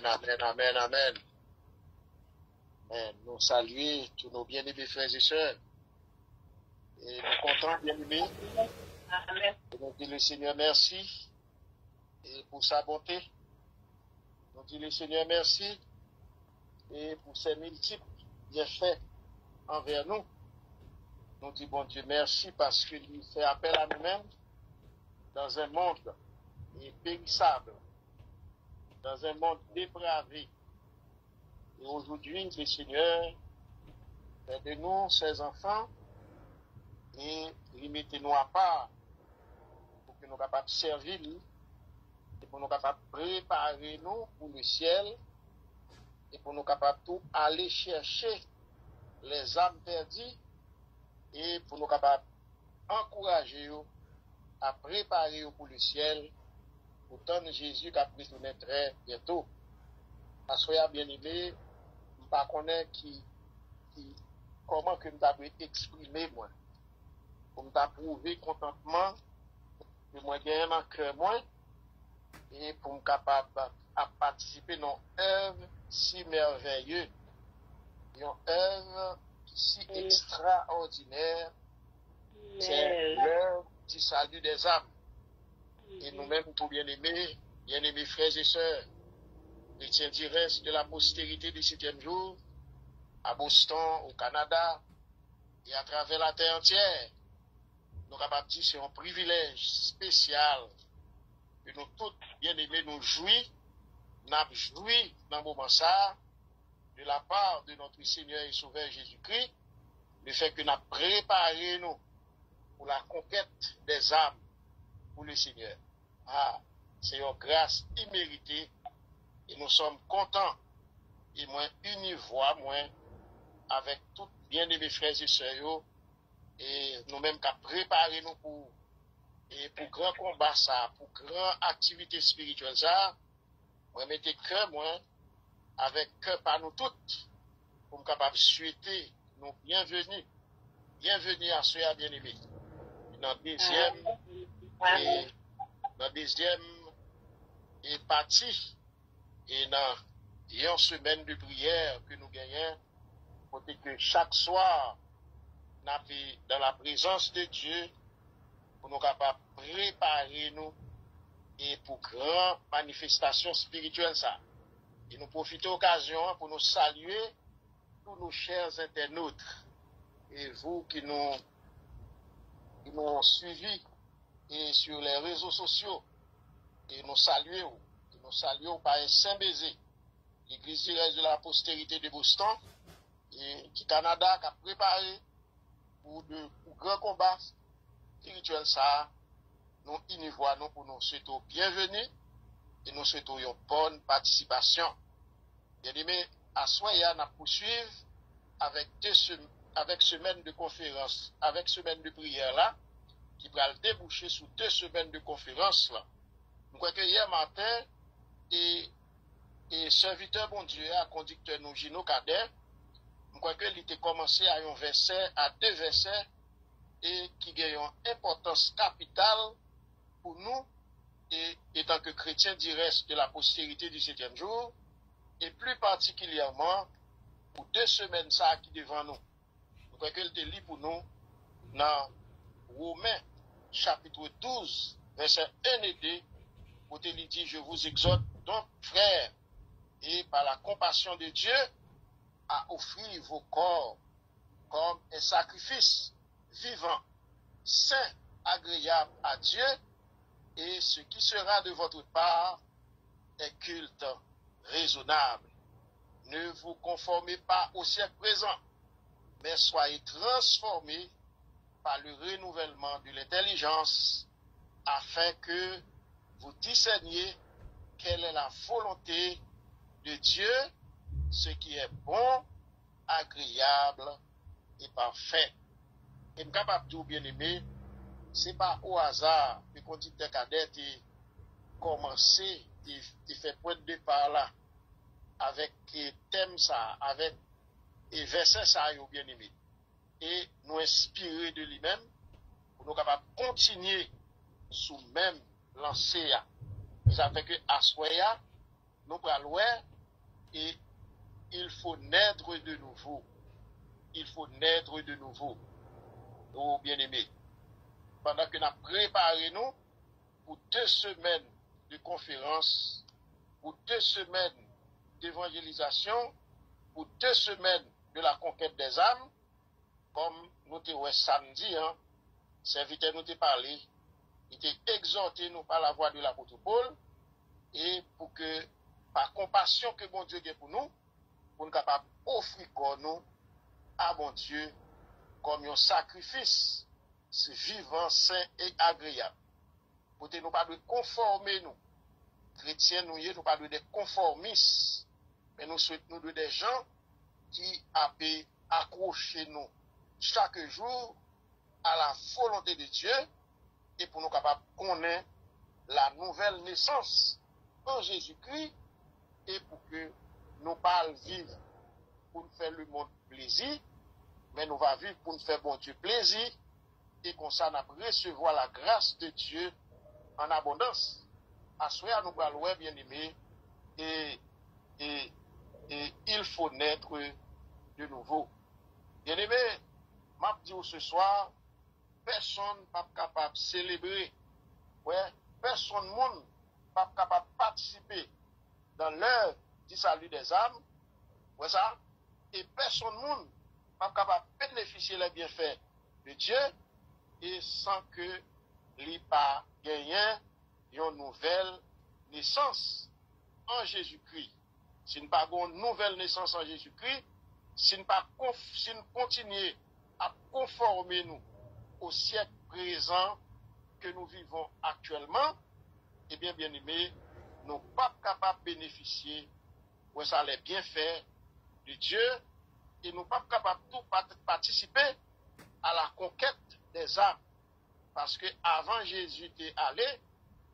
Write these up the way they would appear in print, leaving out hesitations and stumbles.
Amen, amen, amen. Nous saluons tous nos bien-aimés frères et sœurs. Et nous comptons, bien-aimés. Amen. Et nous disons le Seigneur merci et pour sa bonté. Nous disons le Seigneur merci et pour ses multiples bienfaits envers nous. Nous disons bon Dieu merci parce qu'il fait appel à nous-mêmes dans un monde périssable, dans un monde dépravé. Et aujourd'hui, le Seigneur fait de nous, ses enfants, et mettez-nous à part pour que nous soyons capables de servir lui, et pour nous capables de préparer nous pour le ciel, et pour nous capables de aller chercher les âmes perdues, et pour nous capables d'encourager à préparer pour le ciel, pour tant Jésus qui a pris nous très bientôt. Parce que bien aimé, je ne connais pas comment que nous avons exprimé moi. Pour me prouver contentement que moi gagne dans cœur moi et pour me capable à participer dans une œuvre si merveilleuse, une œuvre si extraordinaire, c'est l'œuvre du salut des âmes. Et nous-mêmes, tout bien-aimés frères et sœurs, chrétiens directs de la postérité du 7e jour, à Boston, au Canada, et à travers la terre entière, nous sommes capables de dire que c'est un privilège spécial que nous tous, bien-aimés, nous jouissons dans le moment ça, de la part de notre Seigneur et Sauveur Jésus-Christ, le fait que nous avons préparé nous pour la conquête des âmes pour le Seigneur. Ah, c'est une grâce imméritée et nous sommes contents et moins univois, moins avec tous bien-aimés frères et sœurs et nous-mêmes qui préparé nous pour grand combat ça, pour grand activité spirituelle ça, moi mettez cœur moi avec cœur par nous toutes pour me capable de souhaiter nous bienvenue à ceux bien-aimés. Dans deuxième partie et dans une semaine de prière que nous gagnons, pour que chaque soir, nous dans la présence de Dieu, pour nous capables de préparer nous et pour grande manifestation spirituelle ça. Et nous profitons de l'occasion pour nous saluer tous nos chers internautes et vous qui nous suivis et sur les réseaux sociaux et nous saluons par un saint baiser l'église de la postérité de Boston et du Canada qui a préparé pour grand combat spirituel ça. Nous univoyons pour nous souhaiter bienvenue et nous souhaitons une bonne participation. Bien aimé, à Soya, nous poursuivre avec semaine de conférence, avec semaine de prière là, qui va déboucher sur 2 semaines de conférence là. Nous croyons que hier matin, et serviteur bon Dieu, à conducteur nous, Gino Cadet, nous croyons qu'il était commencé à 2 versets, et qui ont une importance capitale pour nous, et étant que chrétiens directs de la postérité du 7e jour, et plus particulièrement pour 2 semaines ça qui devant nous. Nous croyons qu'il était libre pour nous dans Romains chapitre 12, verset 1 et 2, où il dit, je vous exhorte donc, frères, et par la compassion de Dieu, à offrir vos corps comme un sacrifice vivant, saint, agréable à Dieu, et ce qui sera de votre part est culte raisonnable. Ne vous conformez pas au siècle présent, mais soyez transformés par le renouvellement de l'intelligence, afin que vous discerniez quelle est la volonté de Dieu, ce qui est bon, agréable et parfait. Et je suis capable de bien aimer, ce n'est pas au hasard que le conducteur cadet a commencé, il fait point de départ là, avec le thème ça, avec les versets ça, bien aimé. Et nous inspirer de lui-même, pour nous capables de continuer sous même lancée. Ça fait que à Soya, nous prenons et il faut naître de nouveau. Il faut naître de nouveau. Oh bien-aimés, pendant que nous préparons nous pour 2 semaines de conférence, pour 2 semaines d'évangélisation, pour 2 semaines de la conquête des âmes, comme nous t'avons samedi, serviteur nous t'a parlé, il t'a exhorté nous par la voix de l'apôtre Paul, et pour que, par compassion que bon Dieu a pour nous capable d'offrir nous à bon Dieu comme un sacrifice vivant, saint et agréable. Pour que nous pas de conformer nous. Chrétiens, nous pas de conformistes, mais nous souhaitons nous des gens qui accrocher nous chaque jour à la volonté de Dieu et pour nous capables de connaître la nouvelle naissance en Jésus-Christ et pour que nous pas vivre pour nous faire le monde plaisir, mais nous va vivre pour nous faire bon Dieu plaisir et comme ça nous recevoir la grâce de Dieu en abondance. À ce moment nous allons bien aimé et il faut naître de nouveau. Bien aimé, m'a dit ce soir, personne n'est pas capable de célébrer, personne n'est pas capable de participer dans l'œuvre du salut des âmes, ça, et personne n'est pas capable de bénéficier des bienfaits de Dieu et sans que l'il pas gagné une nouvelle naissance en Jésus-Christ. Si nous n'avons pas une nouvelle naissance en Jésus-Christ, si nous continuons à conformer nous au siècle présent que nous vivons actuellement, eh bien, bien aimé, nous ne sommes pas capables de bénéficier de ça les bienfaits de Dieu et nous ne sommes pas capables de participer à la conquête des âmes. Parce que avant Jésus était allé,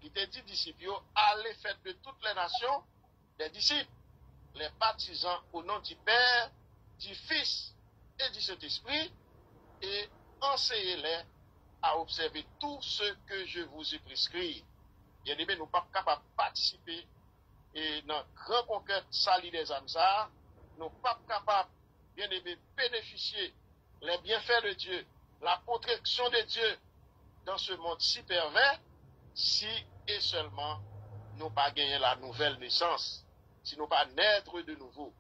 il était dit disciples, allez faire de toutes les nations des disciples, les baptisant au nom du Père, du Fils et du Saint-Esprit, et enseignez-les à observer tout ce que je vous ai prescrit. Bien aimé, nous ne sommes pas capables de participer et dans la grande conquête salie des âmes, nous ne sommes pas capables, bien aimé, bénéficier les bienfaits de Dieu, la protection de Dieu dans ce monde si pervers, si et seulement nous pas gagné la nouvelle naissance, si nous pas naître de nouveau.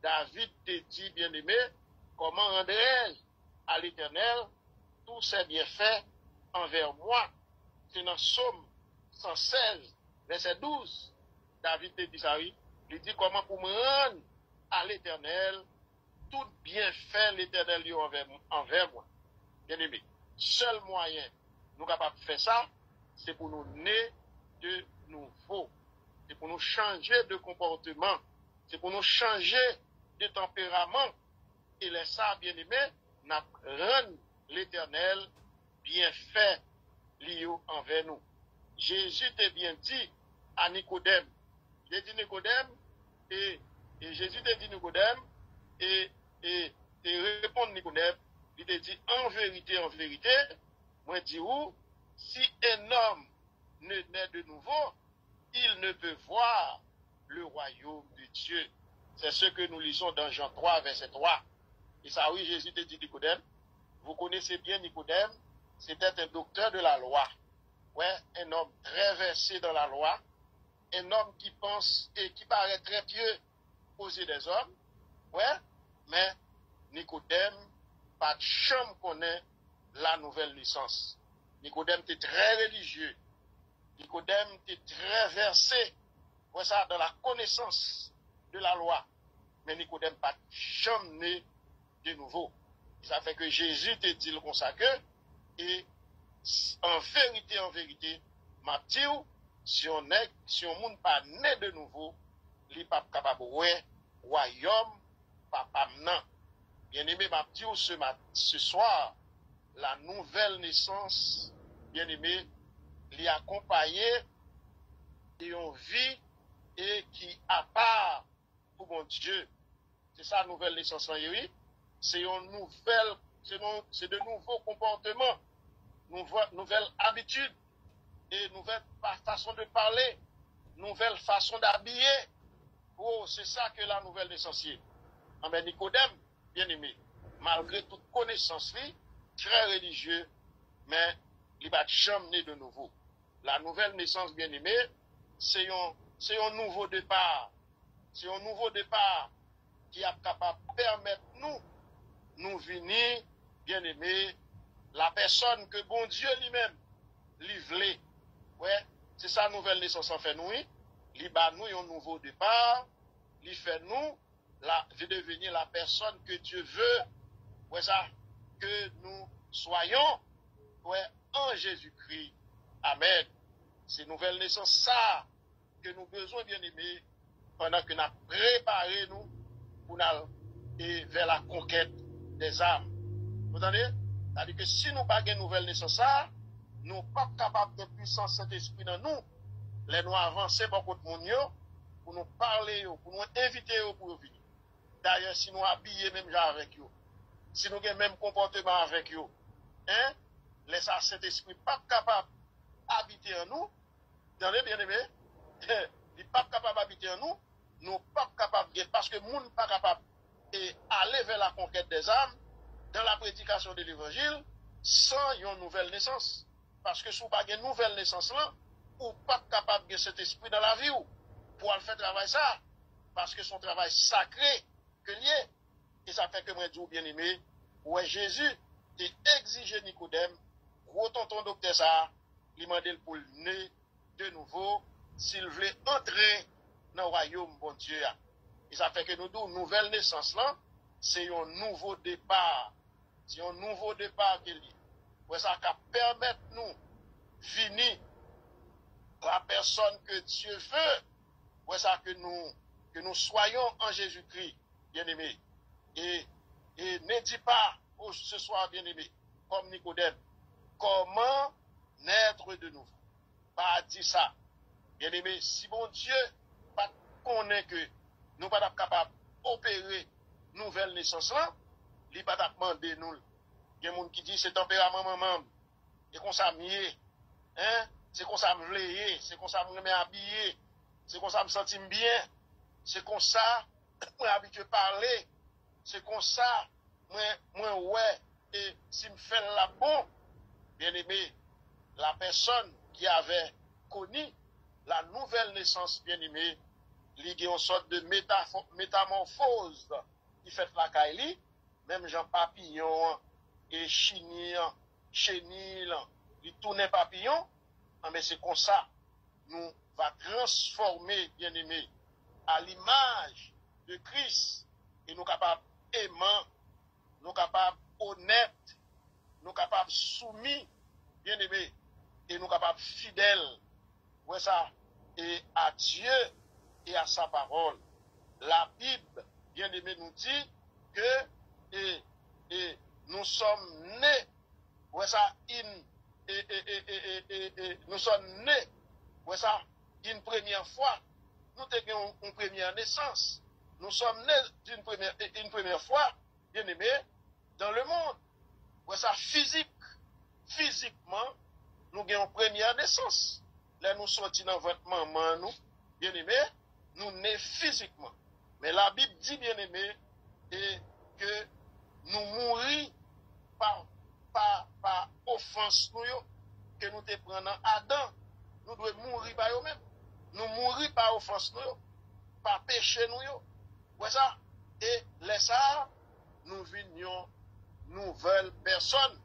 David te dit, bien aimé, comment rendrai-je à l'Éternel tous ses bienfaits envers moi? C'est dans Somme 116, verset 12. David te dit ça, oui. Il dit comment pour me rendre à l'Éternel tout bienfait l'Éternel lui envers moi. Bien aimé, seul moyen nous capables de faire ça, c'est pour nous naître de nouveau. C'est pour nous changer de comportement. C'est pour nous changer de tempérament. Et les ça, bien aimés, nous rendons l'Éternel bienfait lié envers nous. Jésus t'a bien dit à Nicodème. Il a dit Nicodème, et Jésus t'a dit Nicodème, et répond Nicodème, il t'a dit en vérité, moi dis où, si un homme ne naît de nouveau, il ne peut voir le royaume de Dieu. C'est ce que nous lisons dans Jean 3, verset 3. Et ça, oui, Jésus te dit Nicodème. Vous connaissez bien Nicodème, c'était un docteur de la loi. Ouais, un homme très versé dans la loi, un homme qui pense et qui paraît très pieux aux yeux des hommes. Ouais, mais Nicodème, pas de chambre connaît la nouvelle naissance. Nicodème était très religieux. Nicodème était très versé, ouais, ça, dans la connaissance de la loi. Mais Nicodème pas jamais né de nouveau. Ça fait que Jésus te dit le consacré, et en vérité, m'a dit, si on monde pas né de nouveau, il n'est pas capable de royaume, papa non. Bien aimé, m'a dit ce soir, la nouvelle naissance, bien aimé, l'y accompagné d'une vie et qui à part pour mon Dieu. C'est ça la nouvelle naissance, oui. C'est une nouvelle, c'est de nouveaux comportements, nouvelles habitudes, et nouvelle façon de parler, nouvelle façon d'habiller, Oh, c'est ça que la nouvelle naissance est. Mais Nicodème, bien aimé, malgré toute connaissance, très religieux, mais il va jamais né de nouveau. La nouvelle naissance, bien aimé, c'est un nouveau départ. C'est un nouveau départ qui est capable de permettre nous venir, bien aimé, la personne que bon Dieu lui-même livré. Ouais, c'est ça nouvelle naissance en fait nous. Il bat nous un nouveau départ, il fait nous de devenir la personne que Dieu veut. Ouais ça, que nous soyons ouais, en Jésus-Christ. Amen. C'est nouvelle naissance ça que nous besoin bien aimé pendant que nous avons préparé nous pour aller vers la conquête des âmes. Vous entendez? C'est-à-dire que si nous n'avons pas une nouvelle naissance ça, nous ne sommes pas capables de puissance Saint-Esprit dans nous, les nous avancer beaucoup de monde pour nous parler, pour nous inviter pour venir. D'ailleurs, si nous habillons même avec eux, si nous avons le même comportement avec eux, hein, les Saint-Esprit pas capable d'habiter en nous, dans les bien-aimés, il n'est pas capable d'habiter en nous, nous ne pas capables, parce que nous ne sommes pas capables d'aller vers la conquête des âmes dans la prédication de l'évangile sans une nouvelle naissance. Parce que si vous n'avez pas une nouvelle naissance là, vous n'êtes pas capable de cet esprit dans la vie pour faire travail ça. Parce que son travail sacré que lié. Et ça fait que moi, je bien aimé, ouais, Jésus a exigé Nicodème, gros tonton docteur ça, il m'a demandé pour le nez de nouveau, s'il voulait entrer dans le royaume, bon Dieu. Et ça fait que nous disons, nouvelle naissance là, c'est un nouveau départ. C'est un nouveau départ qu'il y a. Ça va permettre nous finir la personne que Dieu veut. Ça que nous soyons en Jésus-Christ, bien-aimés. Et ne dis pas, oh, ce soir, bien-aimé, comme Nicodème, comment naître de nouveau. Pas dire ça. Bien-aimé, si bon Dieu pas connaît que nous ne sommes pas capables d'opérer nouvelle naissance là, il ne pas demander nous. Il y a des gens qui disent c'est tempérament maman, c'est comme ça mieux, hein? C'est comme ça me vleiller, c'est comme ça me habiller, c'est comme ça me sentir bien, c'est comme ça moi habitué parler, c'est comme ça moi ouais et si me fait la bon, bien aimé, la personne qui avait connu la nouvelle naissance bien aimé, il y a une sorte de métamorphose qui fait la caille, même Jean Papillon et chenille, il tourne papillon, mais c'est comme ça, nous va transformer, bien aimé, à l'image de Christ, et nous capables aimants, nous capables honnêtes, nous capables soumis, bien aimé, et nous capables fidèles, ouais ça, et à Dieu et à sa parole. La Bible, bien aimé, nous dit que nous sommes nés, ouais ça, nous sommes nés, ouais ça, une première fois, nous avons une première naissance. Nous sommes nés une première fois, bien aimé, dans le monde. Ouais ça, physiquement, nous avons une première naissance. Là, nous sortis dans votre maman, nous, bien aimé, nous nés physiquement. Mais la Bible dit, bien aimé, et que nous mourons par offense, que nous te prenons Adam. Nous devons mourir par eux-mêmes. Nous mourons par offense, par péché, nous. Ouais ça. Et laisse ça, nous venions nouvelle personne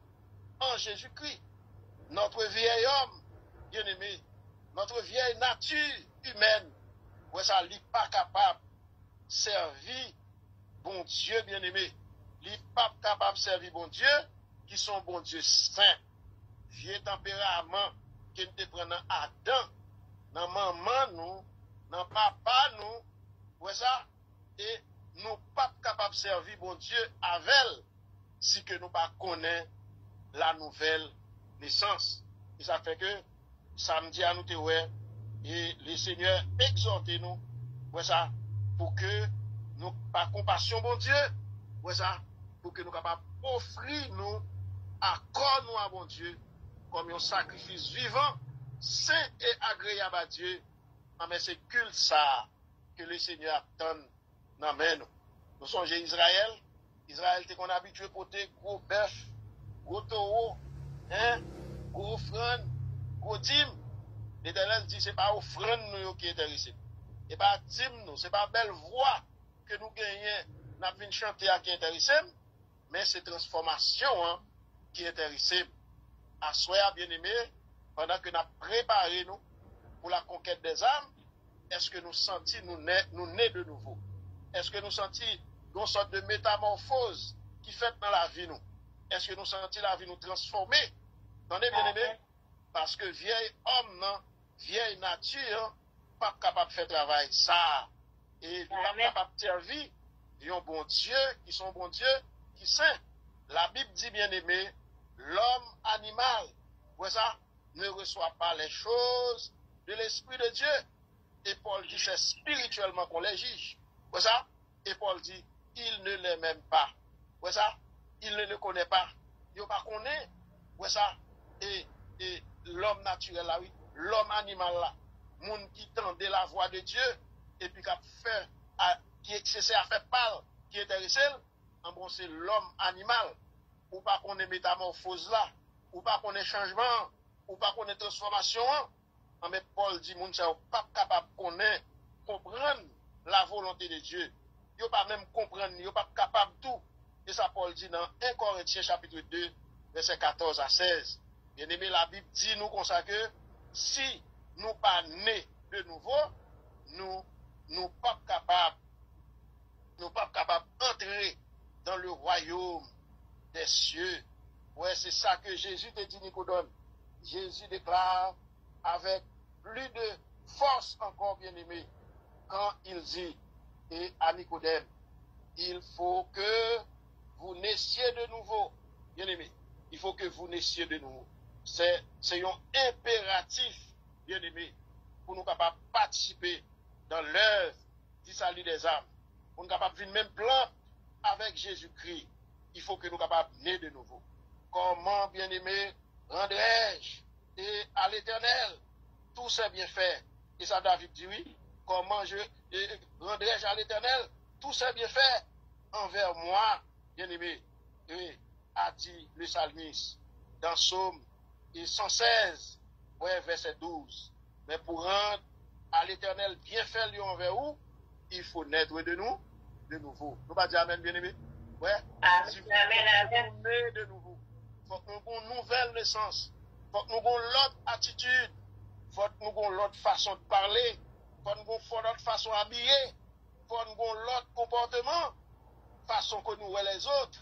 en Jésus-Christ. Notre vieil homme, bien aimé, notre vieille nature humaine, ouais ça, n'est pas capable de servir bon Dieu, bien aimé. Il n'est pas capable de servir bon Dieu, qui sont bon Dieu saint. Vieux tempérament, qui nous prenons Adam, dans maman nous, dans papa nous, ouais ça, et nous pas capables de servir bon Dieu avec elle, si que nous pas connaissons la nouvelle naissance. Et ça fait que samedi à nous te ouais, et le Seigneur exhorte nous, ouais ça, pour que nous par compassion bon Dieu, ouais ça, pour que nous capables offrir nous accord nous à bon Dieu comme un sacrifice vivant, saint et agréable à Dieu. Mais c'est culte ça que le Seigneur donne dans main nous. Nous songez Israël. Israël était qu'on habitué porter gros bœuf, gros taureau, hein, gros offrande, gros dîme. L'Éternel dit c'est pas offrande nous qui est intéressé. Et pas dîme nous, c'est pas belle voix que nous gagnons, n'a vinn chanter à qui est intéressé, mais c'est transformation hein, qui est intéressé. À soi bien-aimé, pendant que nous préparé nous pour la conquête des âmes, est-ce que nous sentons nous nés de nouveau? Est-ce que nous sentons une sorte de métamorphose qui fait dans la vie nous? Est-ce que nous sentons la vie nous transformer? Attendez bien aimé? Parce que vieil homme, non, vieille nature, pas capable de faire travail ça. Et pas capable de servir. Il y a un bon Dieu, qui sont bon Dieu, qui saint. La Bible dit bien aimé, l'homme animal, ouais ça, ne reçoit pas les choses de l'Esprit de Dieu. Et Paul dit c'est spirituellement qu'on les juge. Ouais ça? Et Paul dit, il ne les même pas. Ouais ça? Il ne le connaît pas. Il ne pas connaît. Ouais ça? Et l'homme naturel là, oui. L'homme animal là. Moun qui tendait la voix de Dieu. Et puis qui excessait à faire parler, qui intéressé. En bon, c'est l'homme animal. Ou pas qu'on ait métamorphose là. Ou pas qu'on ait changement. Ou pas qu'on ait transformation. Mais Paul dit, moun ça pas capable qu'on ait comprendre la volonté de Dieu. Yo pas même comprendre, yo pas capable tout. Et ça Paul dit dans 1 Corinthiens chapitre 2, verset 14 à 16. Bien aimé, la Bible dit nous comme ça que si nous pas nés de nouveau, nous pas capables d'entrer dans le royaume des cieux. Ouais, c'est ça que Jésus te dit Nicodème. Jésus déclare avec plus de force encore bien aimé quand il dit et à Nicodème, il faut que vous naissiez de nouveau. Bien aimé, il faut que vous naissiez de nouveau. C'est un impératif, bien aimé, pour nous capables de participer dans l'œuvre du salut des âmes. Pour nous capables de vivre même plan avec Jésus-Christ. Il faut que nous capables de naître de nouveau. Comment, bien aimé, rendrai-je et à l'Éternel tous ces bienfaits? Et ça, David dit oui. Comment rendrai-je à l'Éternel tous ces bienfaits envers moi, bien-aimé? Et a dit le psalmiste dans Psaume 116, ouais, verset 12. Mais pour rendre à l'Éternel bienfait lui envers vous, il faut naître de nouveau. Nous pas dire amen, bien-aimé? Ouais. Si vous naître de nouveau, il faut que nous ayons une nouvelle naissance. Il faut que nous ayons l'autre attitude. Il faut que nous ayons l'autre façon de parler. Il faut que nous ayons l'autre façon d'habiller. Il faut que nous ayons l'autre comportement. Façon que nous voyons les autres.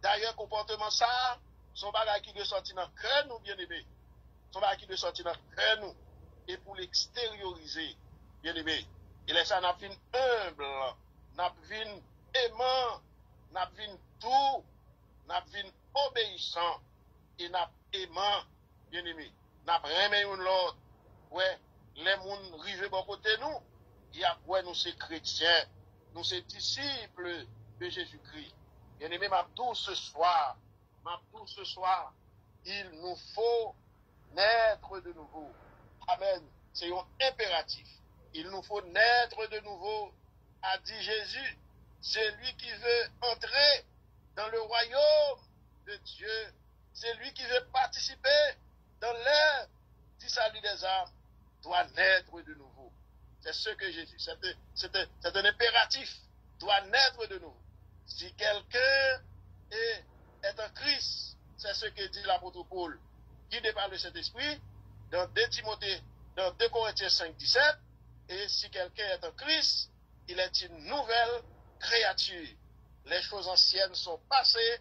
D'ailleurs, comportement ça, son bagage qui doit sortir dans le cœur, nous, bien aimé. Son bagage qui doit sortir dans le cœur, nous. Et pour l'extérioriser, bien aimé. Et là, ça n'a vu humble, n'a vu aimant, n'a vu tout, n'a vu obéissant, et n'a aimant, bien aimé. N'a vraiment une l'autre. Ouais, les gens rivent bon côté nous. Et après, nous, c'est chrétiens, nous, c'est disciples de Jésus-Christ. Bien aimé, m'abdou ce soir, il nous faut naître de nouveau. Amen. C'est un impératif. Il nous faut naître de nouveau, a dit Jésus. C'est lui qui veut entrer dans le royaume de Dieu. C'est lui qui veut participer dans l'œuvre du salut des âmes. Doit naître de nouveau. C'est ce que Jésus. C'est un impératif. Doit naître de nouveau. Si quelqu'un est un Christ, c'est ce que dit l'apôtre Paul, guidé par le Saint-Esprit, dans 2 Timothée, dans 2 Corinthiens 5, 17, et si quelqu'un est un Christ, il est une nouvelle créature. Les choses anciennes sont passées,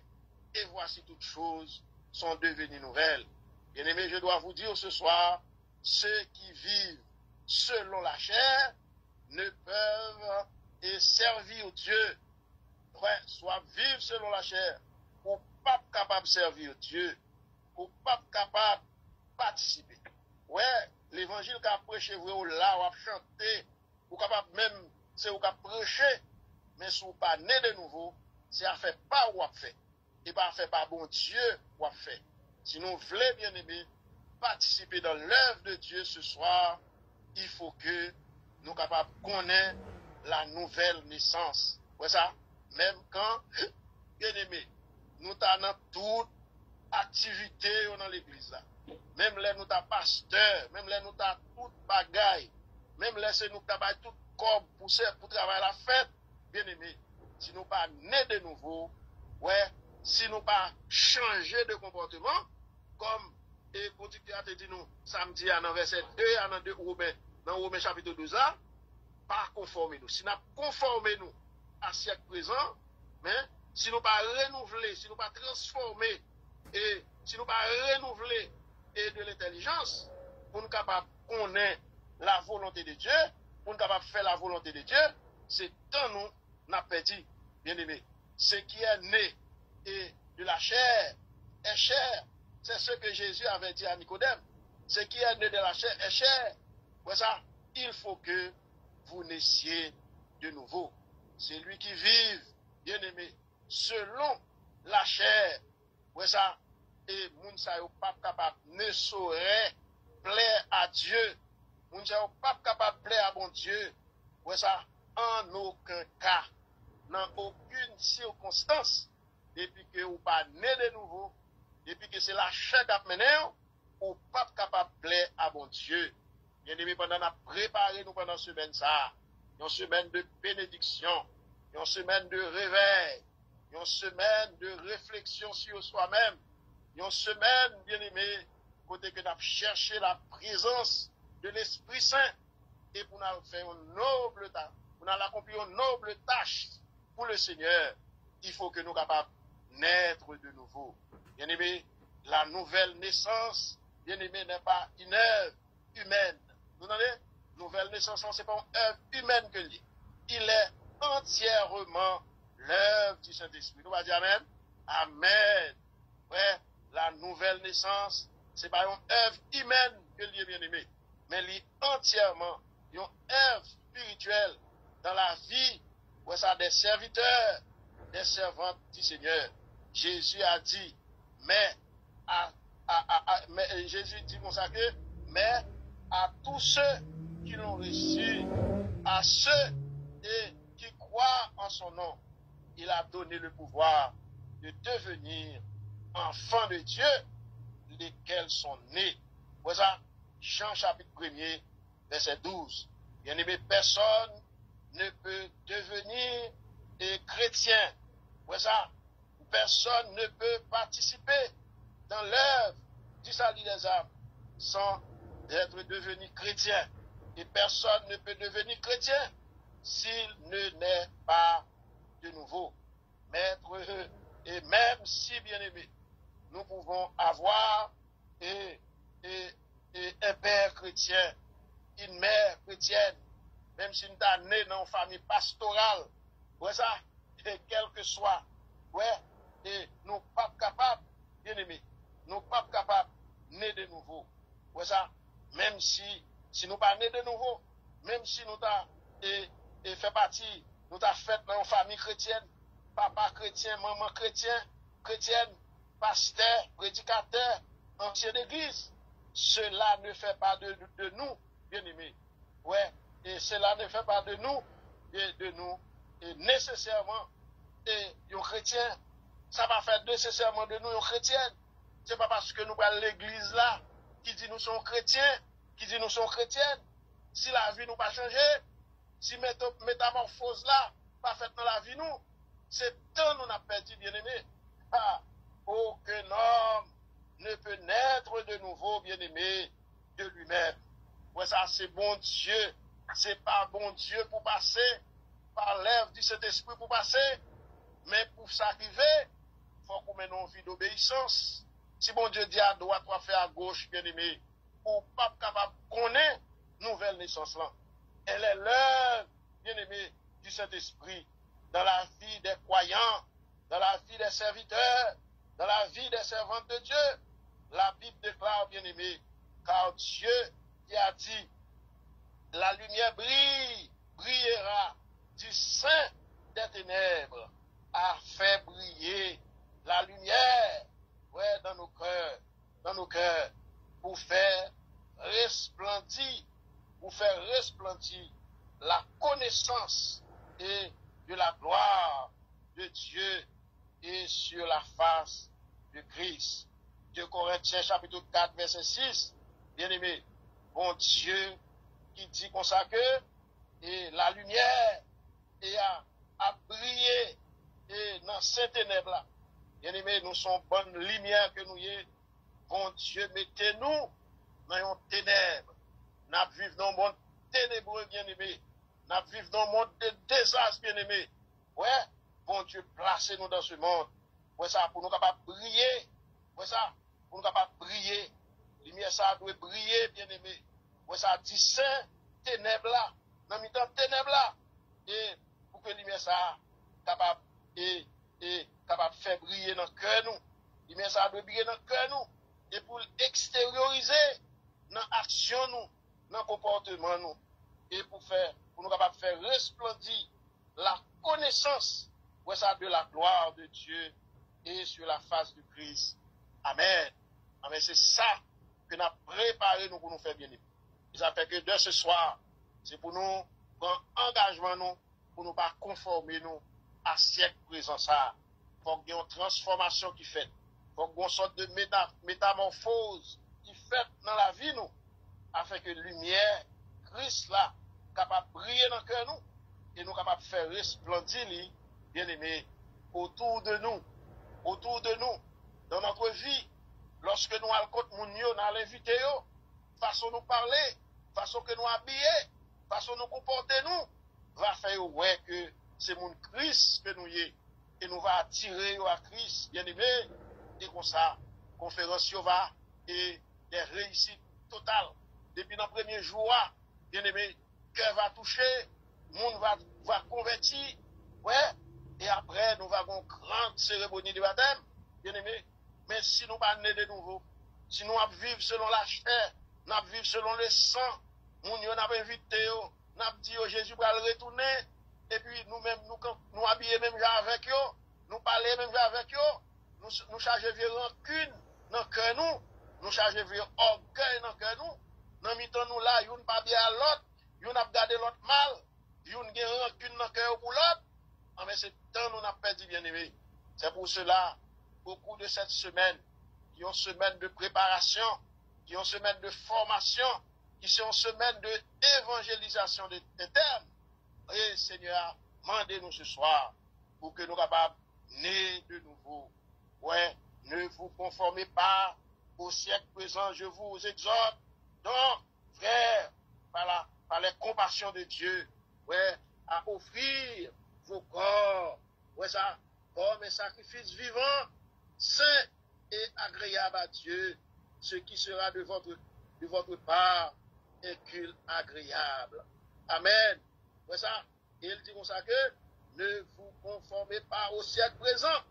et voici toutes choses sont devenues nouvelles. Bien-aimés, je dois vous dire ce soir, ceux qui vivent selon la chair ne peuvent servir Dieu. Ouais, soit vivre selon la chair, ou pas capable de servir Dieu, ou pas capable de participer. Ouais, l'évangile qu'a prêché, vous là, ou a chanté, ou capable même, c'est ou qu'a prêché, mais si vous pas né de nouveau, c'est à faire pas ou à faire. Et pas à faire pas bon Dieu ou à faire. Si nous voulons, bien aimé, participer dans l'œuvre de Dieu ce soir, il faut que nous capables de connaître la nouvelle naissance. Ouais ça? Même quand, bien aimé, nous avons toute activité dans l'église là. Même là, nous avons pasteur, même là, nous avons toute bagaille, même là, c'est nous qui avons tout corps pour travailler la fête, bien aimé. Si nous pas nés de nouveau, ouais, si nous pas changer de comportement, comme et conducteur a dit nous samedi dans verset 2, dans Romains chapitre 12, pas conformer nous. Si nous conformer nous à siècle présent, mais si nous pas renouveler, si nous pas transformer, et si nous pas renouveler et de l'intelligence, pour nous capables de connaître la volonté de Dieu, pour nous capables de faire la volonté de Dieu, c'est tant nous n'a perdu, bien aimé. Ce qui est né et de la chair est chair. C'est ce que Jésus avait dit à Nicodème. Ce qui est né de la chair est chair. Pour ça, il faut que vous naissiez de nouveau. C'est lui qui vive, bien aimé, selon la chair. Pour ça, et moun sa yo pas capable ne saurait plaire à Dieu. Moun sa yo pas capable plaire à bon Dieu. Pour ça, en aucun cas, dans aucune circonstance, depuis que vous pas né de nouveau, depuis que c'est la chair qui a mené, ou pas capable de plaire à bon Dieu. Bien aimé, pendant qu'on a préparé nous pendant cette semaine, ça, une semaine de bénédiction, une semaine de réveil, une semaine de réflexion sur soi-même, une semaine, bien aimé, côté que nous avons cherché la présence de l'Esprit Saint, et pour nous faire une noble tâche, pour nous accomplir une noble tâche pour le Seigneur, il faut que nous soyons capables de naître de nouveau. Bien aimé, la nouvelle naissance, bien aimé, n'est pas une œuvre humaine. Vous entendez? Nouvelle naissance, ce n'est pas une œuvre humaine que l'il. Il est entièrement l'œuvre du Saint-Esprit. Nous allons dire Amen. Amen. Ouais, la nouvelle naissance, ce n'est pas une œuvre humaine que l'il est, bien aimé, mais l'il est entièrement une œuvre spirituelle dans la vie, ouais, ça, des serviteurs, des servantes du Seigneur. Jésus a dit, mais Jésus dit comme ça que, mais à tous ceux qui l'ont reçu, à ceux qui croient en son nom, il a donné le pouvoir de devenir enfants de Dieu, lesquels sont nés. Voilà, Jean chapitre 1er, verset 12. Bien aimé, personne ne peut devenir chrétien. Voilà, personne ne peut participer dans l'œuvre du salut des âmes sans être devenu chrétien. Et personne ne peut devenir chrétien s'il ne naît pas de nouveau. Maître, et même si, bien aimé, nous pouvons avoir un père chrétien, une mère chrétienne, même si nous sommes nés dans une famille pastorale, ouais ça, et quel que soit, ouais, et nous ne sommes pas capables, bien aimé, nous ne sommes pas capables de naître de nouveau. Ouais ça, même si nous ne sommes pas nés de nouveau, même si nous avons fait partie, nous avons fait dans une famille chrétienne, papa chrétien, maman chrétienne, pasteur, prédicateur, ancien d'église, cela ne fait pas de nous, bien aimés. Ouais, et cela ne fait pas de nous, et nécessairement, un chrétien. Ça va faire nécessairement de nous un chrétien. C'est pas parce que nous parlons de l'église là, qui dit nous sommes chrétiens, qui dit nous sommes chrétiennes. Si la vie nous pas changé, si métamorphose là, pas faite dans la vie nous, c'est tant nous n'a perdu, bien aimé. Ah, aucun homme ne peut naître de nouveau, bien aimé, de lui-même. Ouais, ça c'est bon Dieu. C'est pas bon Dieu pour passer par l'œuvre du Saint-Esprit pour passer. Mais pour s'arriver, il faut qu'on mène une vie d'obéissance. Si bon Dieu dit à droite, on va faire à gauche, bien aimé, ou pas capable de connaître nouvelle naissance là. Elle est l'œuvre, bien aimé, du Saint-Esprit dans la vie des croyants, dans la vie des serviteurs, dans la vie des servantes de Dieu. La Bible déclare, bien aimé, car Dieu qui a dit, la lumière brillera du sein des ténèbres, a fait briller la lumière, ouais, dans nos cœurs, pour faire resplendir la connaissance et de la gloire de Dieu et sur la face de Christ. 2 Corinthiens chapitre 4 verset 6, bien-aimé, bon Dieu qui dit comme ça que et la lumière a brillé et dans ces ténèbres-là. Bien-aimé, nous sommes bonne lumière que nous y est. Bon Dieu, mettez-nous dans une ténèbre. Nous vivons dans un monde ténébreux, bien-aimé. Nous vivons dans un monde de désastre, bien-aimé. Ouais, bon Dieu, placez-nous dans ce monde. Ouais, ça, pour nous capables de briller. Ouais, ça, pour nous capables de briller. Lumière, ça doit briller, bien-aimé. Ouais, ça, dit saint ténèbres là. Dans le temps ténèbres là. Et pour que lumière, ça, capable capable de faire briller dans le cœur, nous. Lumière, ça doit briller dans le cœur, nous. Et pour extérioriser dans l'action, nous, dans le comportement, nous. Et pour nous capables de faire resplendir la connaissance, ouais, ça, de la gloire de Dieu et sur la face de Christ. Amen. Amen. C'est ça que nous avons préparé nous pour nous faire bien. Ça fait que de ce soir, c'est pour nous prendre engagement, nous, pour nous pas conformer, nous, à siècle présent, ça. Il faut qu'il y ait une transformation qui fait. Il faut qu'il y ait une sorte de métamorphose qui fait dans la vie, nous, afin que la lumière, Christ, là, capable de briller dans le cœur, nous, et nous capable de faire resplendir, bien aimé, autour de nous, dans notre vie, lorsque nous allons contre mon nous allons l'inviter, façon nous parler, façon que nous habiller, façon nous comporter, nous, va faire ouais que c'est mon Christ que nous y est. Et nous va attirer à Christ, bien aimé, et comme ça, conférence va, et des réussites totales. Depuis nos premiers jours, bien aimé, cœur va toucher, monde va convertir, ouais, et après, nous avons une grande cérémonie de baptême, bien aimé, mais si nous pas né de nouveau, si nous vivons selon la chair, nous vivons selon le sang, nous avons invité, nous avons dit, Jésus va le retourner, et puis nous-mêmes, nous habiller même avec eux, nous parler même avec eux, nous charger vieux rancune dans le cœur, nous charger vieux orgueil dans le cœur, nous mettons nous là, nous pas bien à l'autre, nous n'a gardé l'autre mal, nous avons rancune dans le cœur pour l'autre, mais c'est temps nous n'a perdu bien aimé. C'est pour cela, au cours de cette semaine, qui est une semaine de préparation, qui est une semaine de formation, qui est une semaine d'évangélisation des termes, et Seigneur, mandez-nous ce soir pour que nous soyons capables de naître de nouveau. Ouais, ne vous conformez pas au siècle présent, je vous exhorte. Donc, frères, par les compassions de Dieu, ouais, à offrir vos corps, ouais, ça, comme un sacrifice vivant, saint et agréable à Dieu, ce qui sera de votre part un culte agréable. Amen. Ouais, ça, il dit comme ça que ne vous conformez pas au siècle présent,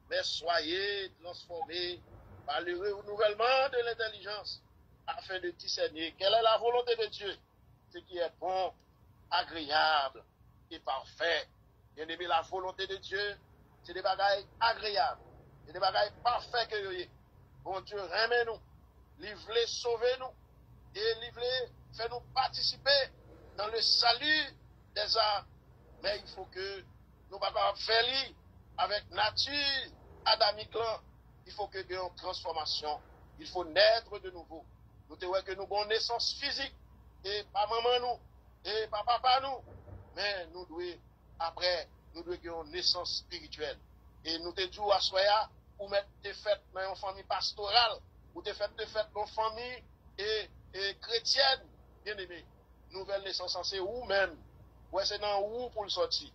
mais soyez transformés par le renouvellement de l'intelligence, afin de discerner quelle est la volonté de Dieu, ce qui est bon, agréable et parfait. Bien aimé, la volonté de Dieu, c'est des bagailles agréables, c'est des bagailles parfaits que vous avez. Bon Dieu, remets-nous, livrez, sauvez-nous, et livrez, faites-nous participer dans le salut des âmes. Mais il faut que nous ne pas faire avec nature adamique. Il faut que nous ayons une transformation. Il faut naître de nouveau. Nous devons que nous avons une naissance physique. Et pas maman nous, et pas papa nous. Mais nous devons, après, nous devons avoir une naissance spirituelle. Et nous devons à soya ou mettre des fêtes dans une famille pastorale, ou des fêtes dans une famille et chrétienne, bien aimé. Nouvelle naissance, c'est où même. Ouais, c'est dans où pour le sortir.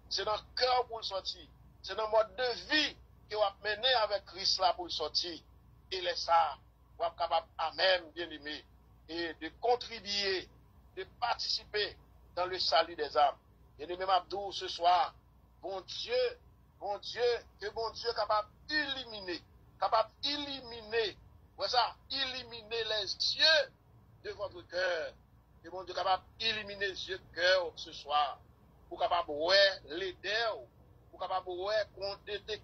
C'est dans le cœur pour le sortir. C'est dans le mode de vie que vous avez mené avec Christ là pour le sortir. Et les ça, vous êtes capable à même, bien aimé, et de contribuer, de participer dans le salut des âmes. Bien aimé Abdou, ce soir, bon Dieu, que bon Dieu capable d'éliminer, ouais ça, éliminer les yeux de votre cœur. Et bon Dieu capable d'éliminer les yeux de cœur ce soir. Pour capable ouais l'aider, pour capable ouais qu'on détecte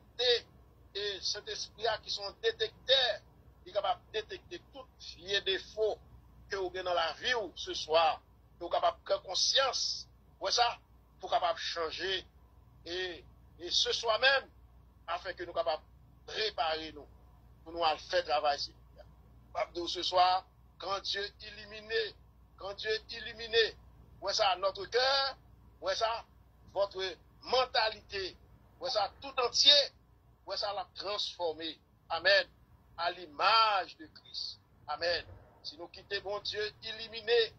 et cet esprit qui sont détecteurs, il est capable de détecter tous les défauts que vous avez dans la vie ce soir. Vous êtes capable de prendre conscience ouais ça, pour capable changer et ce soir même, afin que nous capables préparer nous, pour nous aller faire travail. Abdou, ce soir, quand Dieu illuminé, ouais ça, notre cœur, ouais ça, votre mentalité, ouais ça, tout entier, ouais ça, l'a transformé. Amen. À l'image de Christ. Amen. Si nous quittons bon Dieu illuminé,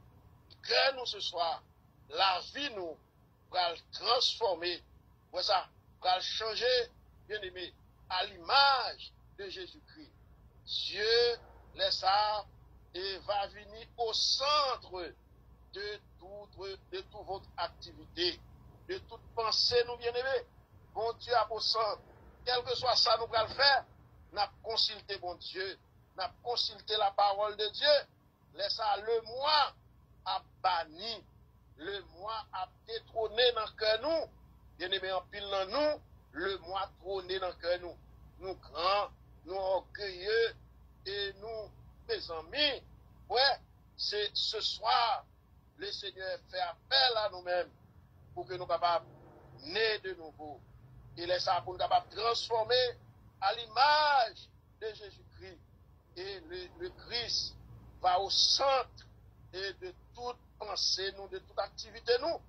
cœur nous ce soir, la vie nous, va le transformer, ouais ça, va le changer, bien aimé, à l'image de Jésus-Christ. Dieu laisse ça et va venir au centre de toute votre activité, de toute pensée, nous bien-aimés. Bon Dieu a au centre. Quel que soit ça, nous allons le faire. Nous avons consulté bon Dieu. Nous avons consulté la parole de Dieu. Laisse ça, le moi a banni. Le moi a détrôné dans le cœur nous. Bien-aimés, en pile dans nous, le moi trôné dans le cœur nous. Nous grands, nous orgueilleux, et nous, mes amis, ouais, c'est ce soir, le Seigneur fait appel à nous-mêmes pour que nous capables de naître de nouveau. Il est ça pour nous capables de transformer à l'image de Jésus-Christ. Et le Christ va au centre et de toute pensée, nous, de toute activité, nous.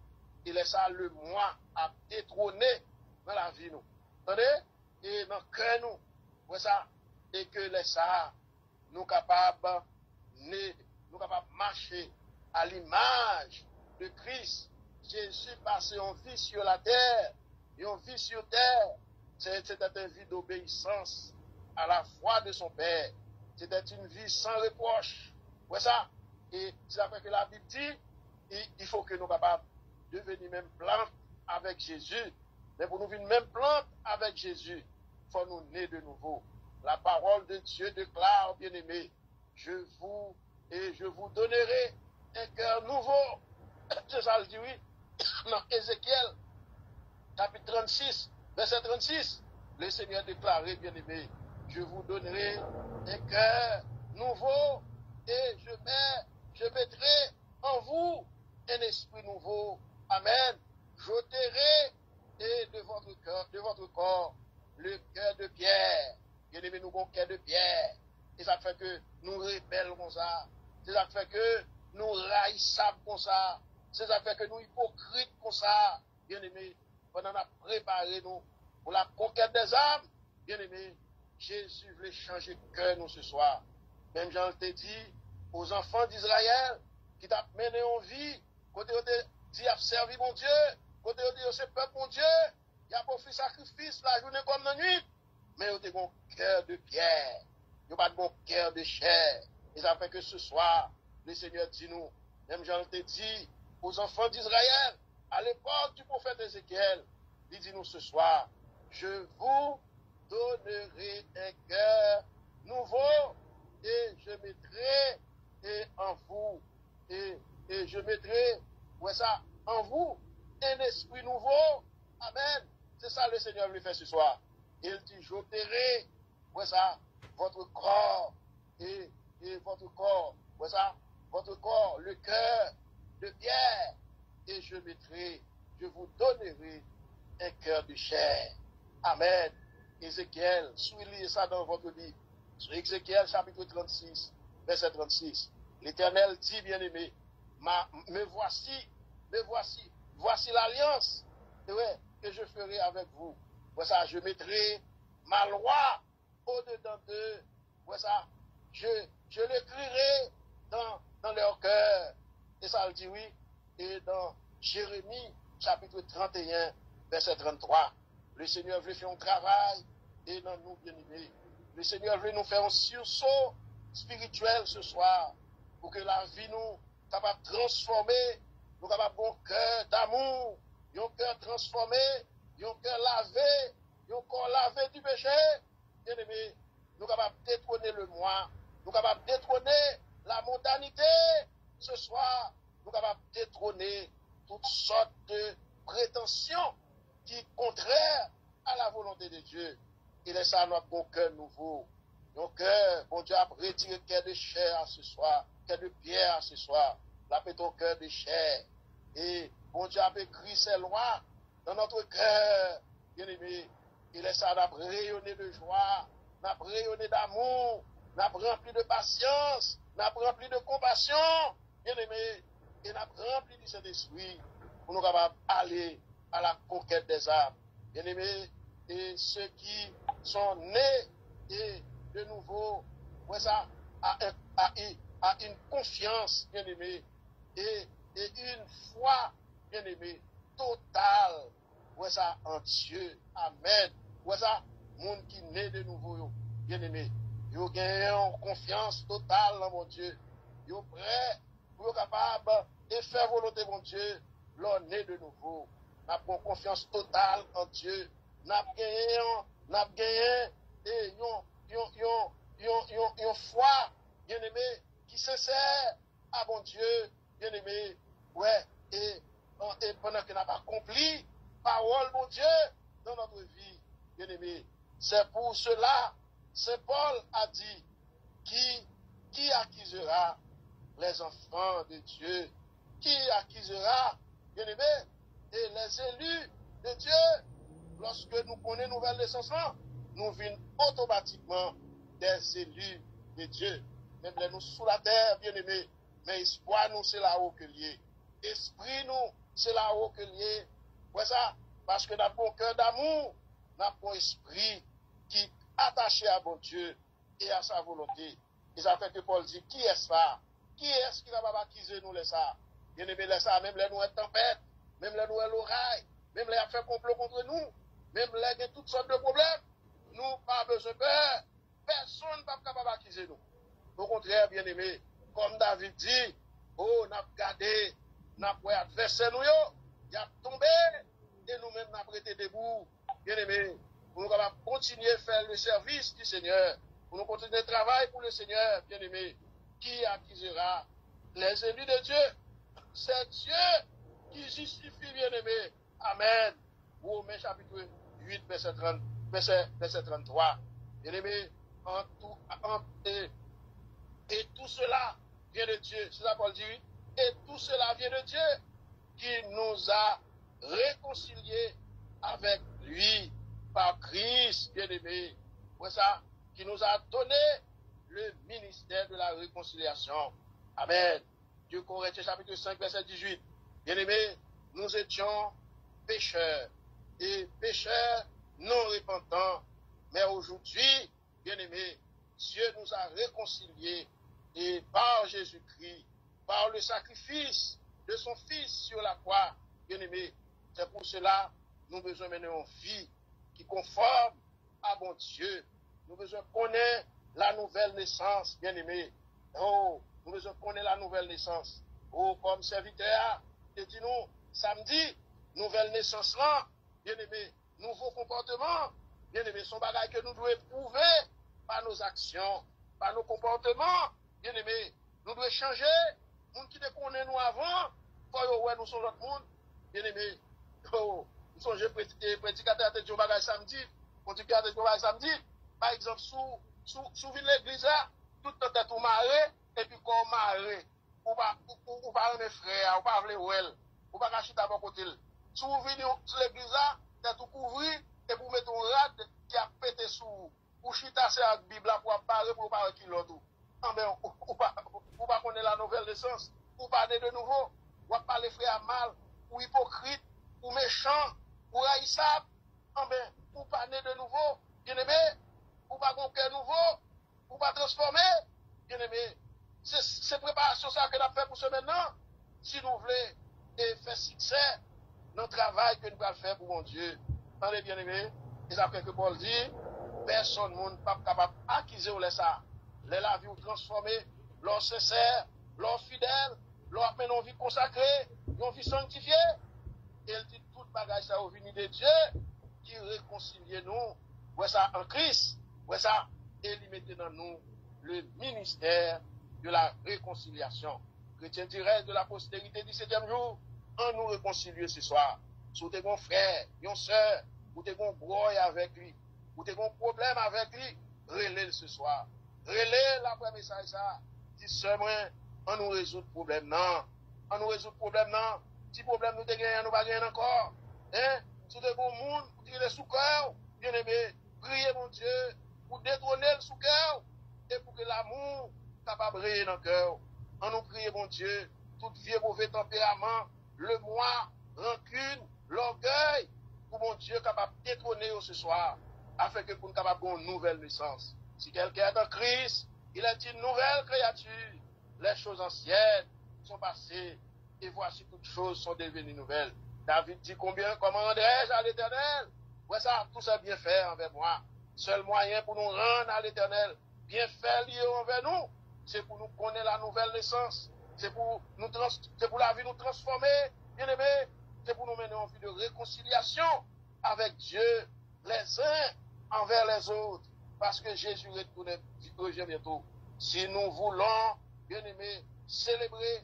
Il est ça le moi à détrôner dans la vie, nous. Attendez? Et dans le cœur, nous. Ouais, ça. Et que les ça, nous capables de marcher à l'image de Christ. Jésus passait en vie sur la terre, et en vie sur terre. C'était une vie d'obéissance à la foi de son Père. C'était une vie sans reproche. Ouais ça. Et c'est après que la Bible dit, il faut que nous capables de devenir même plante avec Jésus. Mais pour nous venir même plante avec Jésus, il faut nous naître de nouveau. La parole de Dieu déclare, bien-aimés, je vous donnerai un cœur nouveau. C'est ça le dit, oui. Dans Ézéchiel, chapitre 36, verset 36, le Seigneur déclarait, bien-aimés, je vous donnerai un cœur nouveau et je mettrai en vous un esprit nouveau. Amen. J'ôterai de votre corps, le cœur de pierre. Bien-aimés, nous avons un cœur de pierre. Et ça fait que nous rebelles comme ça. C'est ça fait que nous raïssables comme ça. C'est ça fait que nous hypocrites comme ça. Bien-aimés, on en a préparé nous pour la conquête des âmes. Bien-aimés, Jésus voulait changer de cœur nous ce soir. Même Jean te dit aux enfants d'Israël qui t'a mené en vie, côté dit à servir mon Dieu, côté dit c'est peuple mon Dieu, il y a pas fait sacrifice la journée comme la nuit, mais vous avez un cœur de pierre, vous n'avez pas de cœur de chair. Et ça fait que ce soir, le Seigneur dit nous, même Jean te dit aux enfants d'Israël, à l'époque du prophète Ézéchiel, il dit nous ce soir, je vous donnerai un cœur nouveau et je mettrai en vous et je mettrai ouais ça en vous un esprit nouveau. Amen. C'est ça le Seigneur veut faire ce soir. Il dit j'ôterai ouais ça votre corps et votre corps ouais ça votre corps le cœur de pierre et je vous donnerai un cœur de chair. Amen. Ézéchiel, soulignez ça dans votre livre. Sur Ézéchiel chapitre 36, verset 36. L'Éternel dit, bien-aimé, me voici l'alliance que je ferai avec vous. Voilà ça, je mettrai ma loi au-dedans d'eux. Voilà ça, je l'écrirai dans leur cœur. Et ça le dit, oui. Et dans Jérémie, chapitre 31, verset 33, le Seigneur veut faire un travail et dans nous, bien-aimés. Le Seigneur veut nous faire un sursaut spirituel ce soir pour que la vie nous capable de transformer, nous capable de bon cœur d'amour, un cœur transformé, un cœur lavé, un corps lavé du péché. Bien-aimés, nous capable de détrôner le moi, nous capable de détrôner la mondanité. Ce soir, nous capable de détrôner toutes sortes de prétentions qui sont contraires à la volonté de Dieu. Il est ça notre bon cœur nouveau. Nos cœurs, bon Dieu a retiré le cœur de chair à ce soir, cœur de pierre à ce soir. La ton cœur de chair. Et bon Dieu a écrit ses lois dans notre cœur, bien-aimé. Il est ça, n'a rayonné de joie, n'a rayonné d'amour, n'a rempli de patience, n'a rempli de compassion, bien-aimé, et n'a rempli du Saint-Esprit pour nous capables d'aller à la conquête des âmes, bien-aimé, et ceux qui sont nés et de nouveau, ouais ça, à une confiance, bien-aimé, et une foi, bien-aimé, totale, ouais ça, en Dieu. Amen. Ouais ça, monde qui naît de nouveau, bien-aimé. Yo gagnent confiance totale dans mon Dieu. Yo prêt, pour capable de faire volonté mon Dieu, l'on naît de nouveau. N'a pris confiance totale en Dieu. N'a gagné, et yon foi, bien-aimé, qui se sert à mon Dieu, bien-aimé. Ouais, et pendant qu'il n'a pas accompli parole, mon Dieu, dans notre vie, bien-aimé. C'est pour cela, Saint Paul a dit, qui accusera les enfants de Dieu? Qui accusera, bien-aimé, et les élus de Dieu? Lorsque nous connaissons nouvelle naissance, nous venons automatiquement des élus de Dieu. Même les nous sous la terre, bien-aimé, mais espoir nous, c'est là-haut que lié. Esprit nous, c'est là-haut que lié. Ouais ça, parce que dans mon cœur d'amour, dans mon esprit qui est attaché à mon Dieu et à sa volonté. Et ça fait que Paul dit, qui est ça? Qui est-ce qui va pas accuser nous les ça? Bien aimé les ça, même les nous est tempête, même les nous est l'oreille, même les a fait complot contre nous, même les a toutes sortes de problèmes. Nous pas besoin de peur. Personne n'est pas capable d'accuser nous. Au contraire, bien aimé, comme David dit, oh, n'a gardé, n'a pas adversaire nous, il a tombé, et nous-mêmes n'a prêté debout, bien aimé, pour nous continuer à faire le service du Seigneur, pour nous continuer à travailler pour le Seigneur, bien aimé, qui accusera les élus de Dieu? C'est Dieu qui justifie, bien aimé. Amen. Romains chapitre 8, verset 33. Bien aimé, et tout cela vient de Dieu. C'est ça Paul dit. Et tout cela vient de Dieu qui nous a réconciliés avec lui par Christ, bien-aimé. C'est ça, qui nous a donné le ministère de la réconciliation. Amen. Dieu Corinthiens chapitre 5, verset 18. Bien-aimé, nous étions pécheurs et pécheurs non repentants. Mais aujourd'hui, bien-aimé, Dieu nous a réconciliés et par Jésus-Christ, par le sacrifice de son Fils sur la croix, bien-aimé, c'est pour cela nous besoin mener une vie qui conforme à mon Dieu. Nous besoin connaître la nouvelle naissance, bien-aimé. Oh, nous besoin connaître la nouvelle naissance. Oh, comme serviteur, et dis-nous, samedi, nouvelle naissance là, bien-aimé, nouveau comportement, bien-aimé, son bagage que nous devons éprouver par nos actions, par nos comportements, bien-aimé, nous devons changer. Nous qui ne connaissons nous avant, quand nous sommes l'autre monde, bien-aimé, nous sommes prédicateurs de Dieu bagage samedi, prédicateurs de Dieu bagage samedi, par exemple, sous l'église là, tout le temps tout marré, et puis quand marré, ou pas mes frères, ou pas les ouel, ou pas cacher d'abord côté. Sous l'église là, t'es tout couvri, et pour mettre un rad qui a pété sous, ou chita c'est la Bible pour parler, pour parler qui l'autre. Ou pas connaître la nouvelle naissance, ou parler de nouveau, ou pas les frères mal, ou hypocrite, ou méchant, ou haïssable, ou pas né de nouveau, bien aimé, ou pas conquérir nouveau, ou pas transformer, bien aimé. C'est préparation ça que nous avons fait pour ce maintenant. Si nous voulons faire succès dans le travail que nous allons faire pour mon Dieu. Attendez bien aimé, et après que Paul dit, personne n'est pas capable d'acquiser ou ça. La vie ou transformée, leur sincère, leur fidèle, leur mène une vie consacrée, une vie sanctifiée. Et il dit tout bagage ça au venu de Dieu qui réconcilie nous. Ouais ça en Christ. Ouais ça. Et il mettait dans nous le ministère de la réconciliation. Chrétien direct de la postérité du 7e jour, en nous réconcilier ce soir. Si t'es mon frère, une soeur, ou t'es mon broye avec lui, ou t'es mon problème avec lui, relève ce soir. Relève l'après message ça. Dis seulement, on nous résout le problème, non. On nous résout le problème, non. petit problème nous te gagné, nous pas gagné encore. Hein? Sous de bon monde, pour tirer sous cœur, bien aimé, priez mon Dieu, pour détrôner le sous cœur, et pour que l'amour capable de briller dans le cœur. On nous prie, mon Dieu, tout vieux mauvais tempérament, le moi, rancune, l'orgueil, pour mon Dieu capable de détrôner ce soir, afin que pour nous capable une nouvelle naissance. Si quelqu'un est en Christ, il est une nouvelle créature. Les choses anciennes sont passées, et voici toutes choses sont devenues nouvelles. David dit comment rendrai-je à l'Éternel? Ouais, ça, tout ça bien fait envers moi. Seul moyen pour nous rendre à l'Éternel, bien fait lié envers nous, c'est pour nous connaître la nouvelle naissance. C'est pour la vie nous transformer, bien aimé. C'est pour nous mener en vie de réconciliation avec Dieu, les uns envers les autres. Parce que Jésus revient bientôt. Si nous voulons, bien aimé, célébrer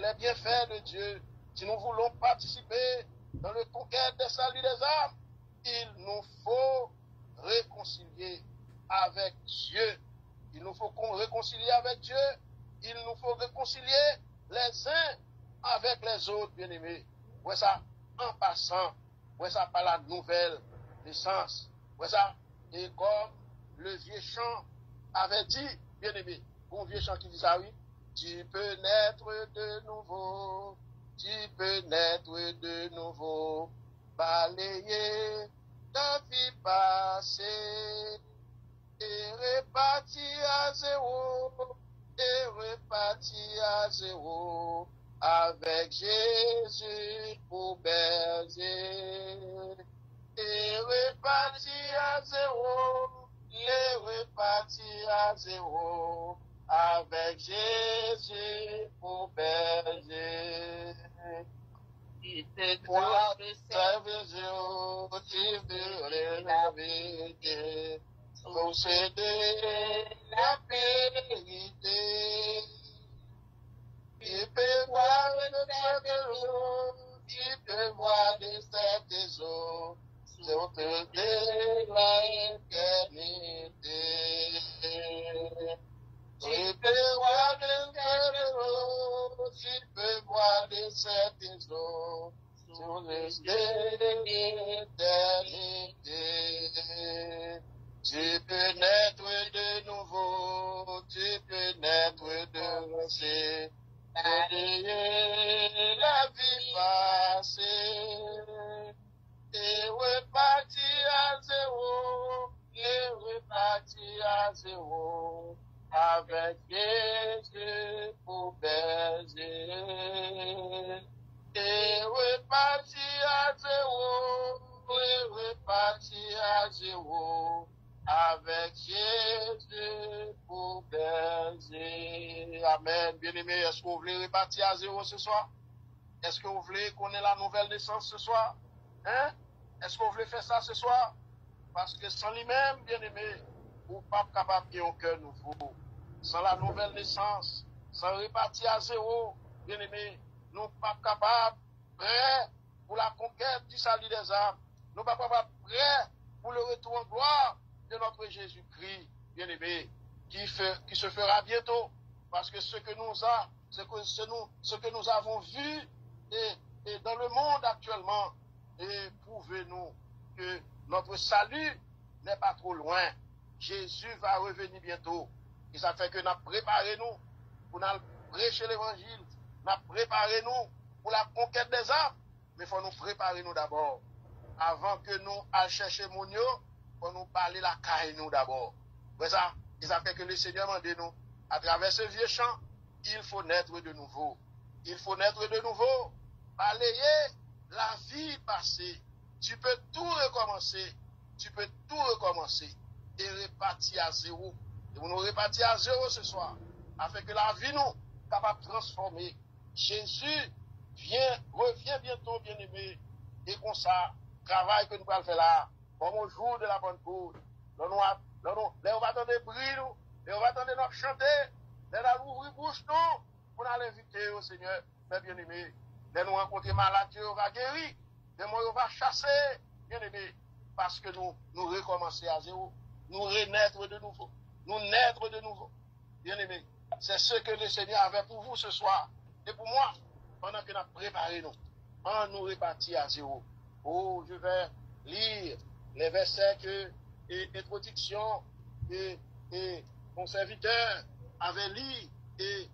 les bienfaits de Dieu, si nous voulons participer dans le conquête des saluts des âmes, il nous faut réconcilier avec Dieu. Il nous faut qu'on réconcilie avec Dieu. Il nous faut réconcilier les uns avec les autres, bien-aimés. Ouais, ça, en passant, ouais, ça, par la nouvelle naissance. Ouais, ça, et comme le vieux chant avait dit, bien-aimé, bon vieux chant qui dit ça, oui, tu peux naître de nouveau, tu peux naître de nouveau, balayer ta vie passée, et repartir à zéro, et repartir à zéro, avec Jésus pour berger, et repartir à zéro, et repartir à zéro, avec Jésus pour berger. Il te doit de servir, tu veux la vérité, posséder la vérité. Il peut voir de cette eau, il peut voir de cette eau, sur de l'éternité. Tu peux voir de cette eau, tu peux voir de cette eau, sur l'éternité. Tu peux naître de nouveau, tu peux naître de nouveau, balayer la vie passée, et repartir à zéro, et repartir à zéro, avec Jésus pour berger, et repartir à zéro, et repartir à zéro, avec Jésus pour berger. Amen. Bien-aimé, est-ce que vous voulez repartir à zéro ce soir? Est-ce que vous voulez qu'on ait la nouvelle naissance ce soir? Hein? Est-ce que vous voulez faire ça ce soir? Parce que sans lui-même, bien-aimé, vous n'êtes pas capable de un cœur nouveau. Sans la nouvelle naissance, sans repartir à zéro, bien-aimé, nous ne sommes pas capables, prêts pour la conquête du salut des âmes. Nous ne sommes pas capables, prêts pour le retour en gloire de notre Jésus-Christ, bien-aimé, qui se fera bientôt. Parce que ce que nous avons vu et dans le monde actuellement, et prouvez-nous que notre salut n'est pas trop loin. Jésus va revenir bientôt. Et ça fait que nous préparons nous pour prêcher l'évangile. Nous préparons nous pour la conquête des âmes. Mais il faut nous préparer nous d'abord. Avant que nous allions chercher mon il faut nous parler la caille nous d'abord. Ça, et ça fait que le Seigneur m'a dit nous, à travers ce vieux chant, il faut naître de nouveau. Il faut naître de nouveau. Balayer la vie passée. Tu peux tout recommencer. Tu peux tout recommencer. Et repartir à zéro. Et vous nous repartir à zéro ce soir. Afin que la vie nous capable de transformer. Jésus revient bientôt, bien-aimé. Et comme ça, travail que nous allons faire là, comme au jour de la bonne cause. Là, on va attendre bruit, nous. Et on va attendre notre chanter. Là, nous ouvrir bouche, nous. Pour nous inviter au Seigneur, mes bien-aimés. Là, nous rencontrer malade, on va guérir. Là, on va chasser, bien-aimés. Parce que nous recommencer à zéro. Nous renaître de nouveau. Nous naître de nouveau. Bien-aimés. C'est ce que le Seigneur avait pour vous ce soir. Et pour moi, pendant que nous préparons nous. en nous répartit à zéro. Oh, je vais lire les versets et introduction et mon serviteur avait lu et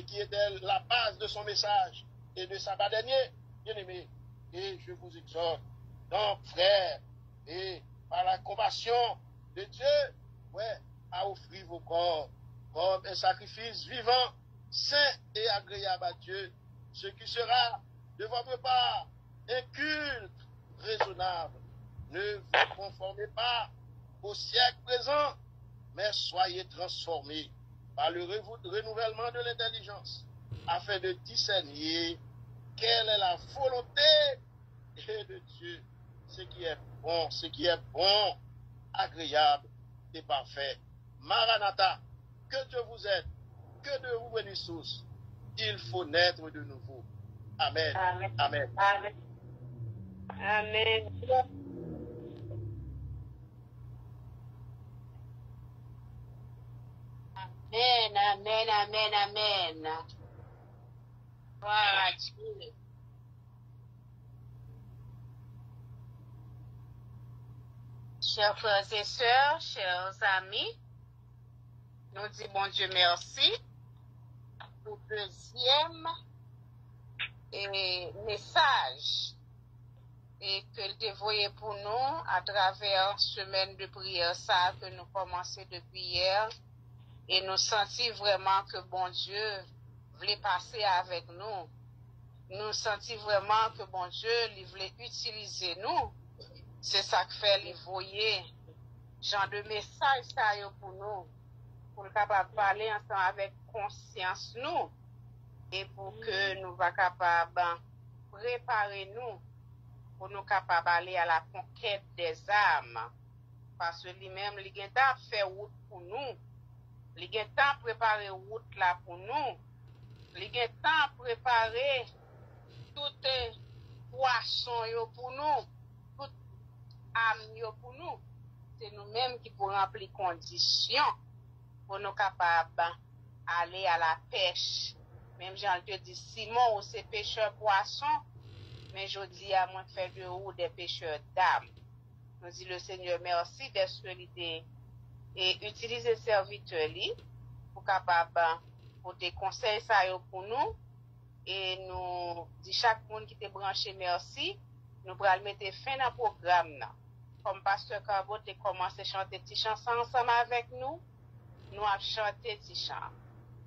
qui était la base de son message et de sabbat dernier, bien-aimé. Et je vous exhorte, donc, frères, et par la compassion de Dieu, ouais, à offrir vos corps comme un sacrifice vivant, saint et agréable à Dieu, ce qui sera de votre part un culte raisonnable. Ne vous conformez pas au siècle présent, mais soyez transformés par le renouvellement de l'intelligence, afin de discerner quelle est la volonté de Dieu, ce qui est bon, agréable et parfait. Maranatha, que Dieu vous aide, que Dieu vous bénisse tous. Il faut naître de nouveau. Amen. Amen. Amen. Amen. Amen. Amen, amen, amen, amen. Gloire à Dieu. Chers frères et sœurs, chers amis, nous disons bon Dieu merci pour le deuxième message et que le dévoyé pour nous à travers semaine de prière ça que nous commençons depuis hier et nous sentons vraiment que bon Dieu voulait passer avec nous. Nous sentons vraiment que bon Dieu il voulait utiliser nous. C'est ça que fait les voyer genre de message ça pour nous pour le capable parler ensemble avec conscience nous et pour que nous va capable préparer nous pour nous capables aller à la conquête des âmes parce que lui-même il a temps fait route pour nous, il a temps préparer route là pour nous, il a temps préparer tout poisson yo pour nous, toute âme yo pour nous. C'est nous-mêmes qui pour remplir conditions pour nous capables aller à la pêche. Même Jean te dit Simon ou c'est pêcheur poisson, mais je dis à moi faire de vous des pêcheurs d'âmes. Nous dit le Seigneur merci d'être l'idée et utiliser serviteur li pour capable pour des conseils ça pour nous et nous dit chaque monde qui te branché merci, nous pourrons mettre fin dans le programme là. Comme pasteur Cabo a commencé à chanter petit chanson ensemble avec nous, nous avons chanté petit chant.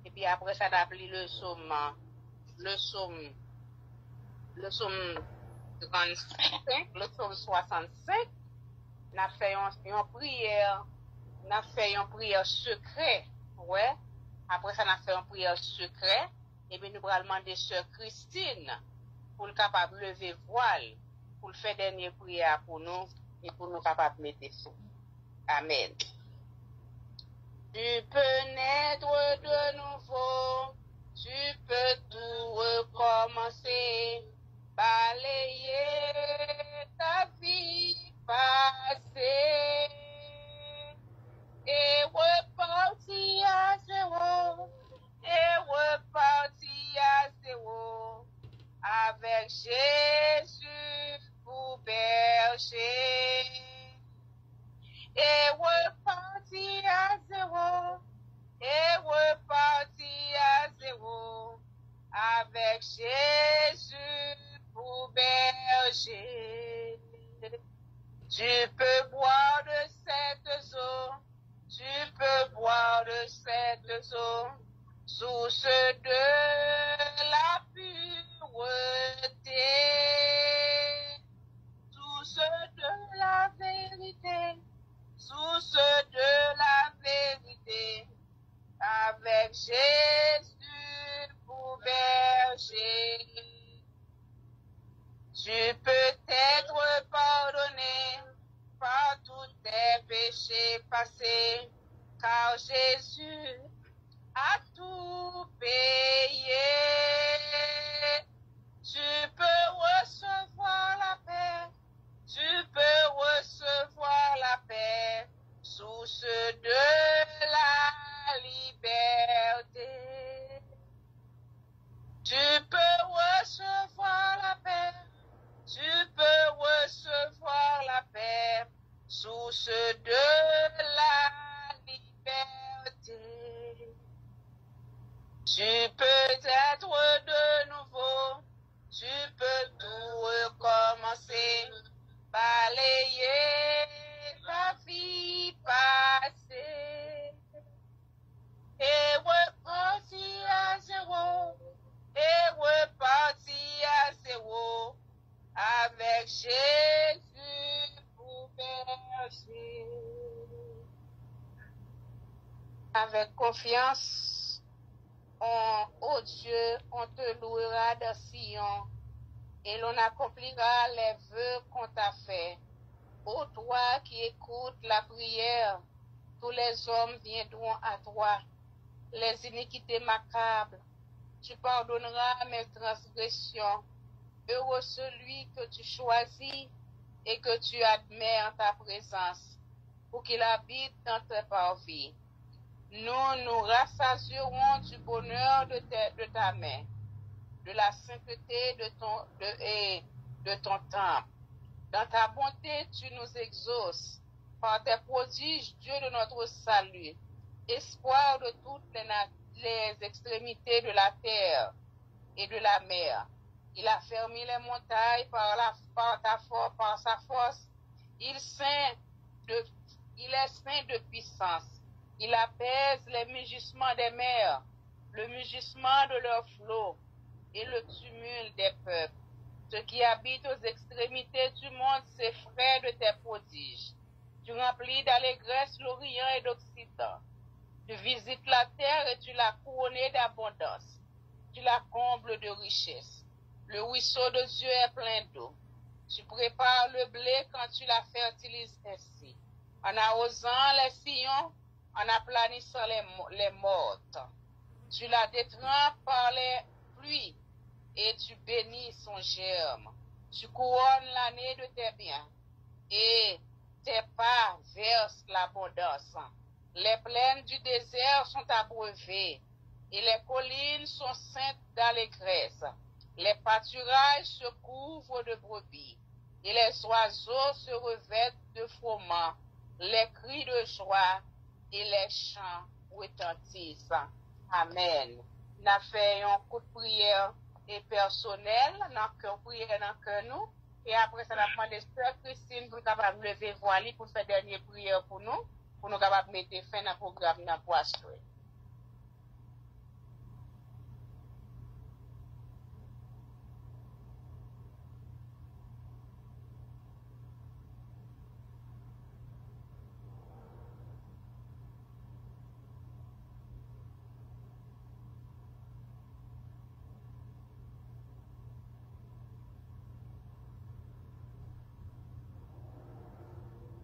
Et puis après ça, on a appelé le psaume 35, le psaume 65. On a fait une prière secrète, ouais. Après ça, on a fait une prière secrète. Et puis nous allons demander sœur Christine pour le capable de lever voile, pour le faire dernière prière pour nous et pour nous capables de mettre feu. Amen. Tu peux naître de nouveau, tu peux tout recommencer, balayer ta vie passée et repartir à zéro, avec Jésus pour berger. Et repartir à zéro, avec Jésus pour berger. Tu peux boire de cette eau, source de la pureté, source de la vérité, avec Jésus pour berger. Tu peux être pardonné par tous tes péchés passés, car Jésus a tout payé. Tu peux recevoir la paix, source de la liberté. Tu peux recevoir la source de la liberté. Tu peux être de nouveau, tu peux tout recommencer, balayer ta vie passée et repartir à zéro, avec Jésus pour berger. Avec confiance, oh Dieu, on te louera de Sion et l'on accomplira les vœux qu'on t'a fait. Ô toi qui écoutes la prière, tous les hommes viendront à toi. Les iniquités macabres, tu pardonneras mes transgressions. Heureux celui que tu choisis et que tu admets en ta présence, pour qu'il habite dans tes parvis. Nous nous rassasierons du bonheur de ta main, de la sainteté de ton temple. Dans ta bonté, tu nous exauces. Par tes prodiges, Dieu de notre salut, espoir de toutes les extrémités de la terre et de la mer. Il a fermé les montagnes par sa force. Il est saint de puissance. Il apaise les mugissements des mers, le mugissement de leurs flots et le tumulte des peuples. Ceux qui habitent aux extrémités du monde s'effraient de tes prodiges. Tu remplis d'allégresse l'Orient et d'Occident. Tu visites la terre et tu l'as couronnée d'abondance. Tu la combles de richesse. Le ruisseau de Dieu est plein d'eau. Tu prépares le blé quand tu la fertilises ainsi, en arrosant les sillons, en aplanissant les mortes. Tu la détrempes par les pluies et tu bénis son germe. Tu couronnes l'année de tes biens et tes pas versent l'abondance. Les plaines du désert sont abreuvées et les collines sont ceintes d'allégresse. Les pâturages se couvrent de brebis et les oiseaux se revêtent de froment. Les cris de joie et les chants retentissent. Amen. Nous avons fait un coup de prière et personnel, dans prière dans nous. Et après ça, nous avons demandé Sœur Christine pour capable lever voile pour faire dernière prière pour nous capables mettre fin à programme dans poisson.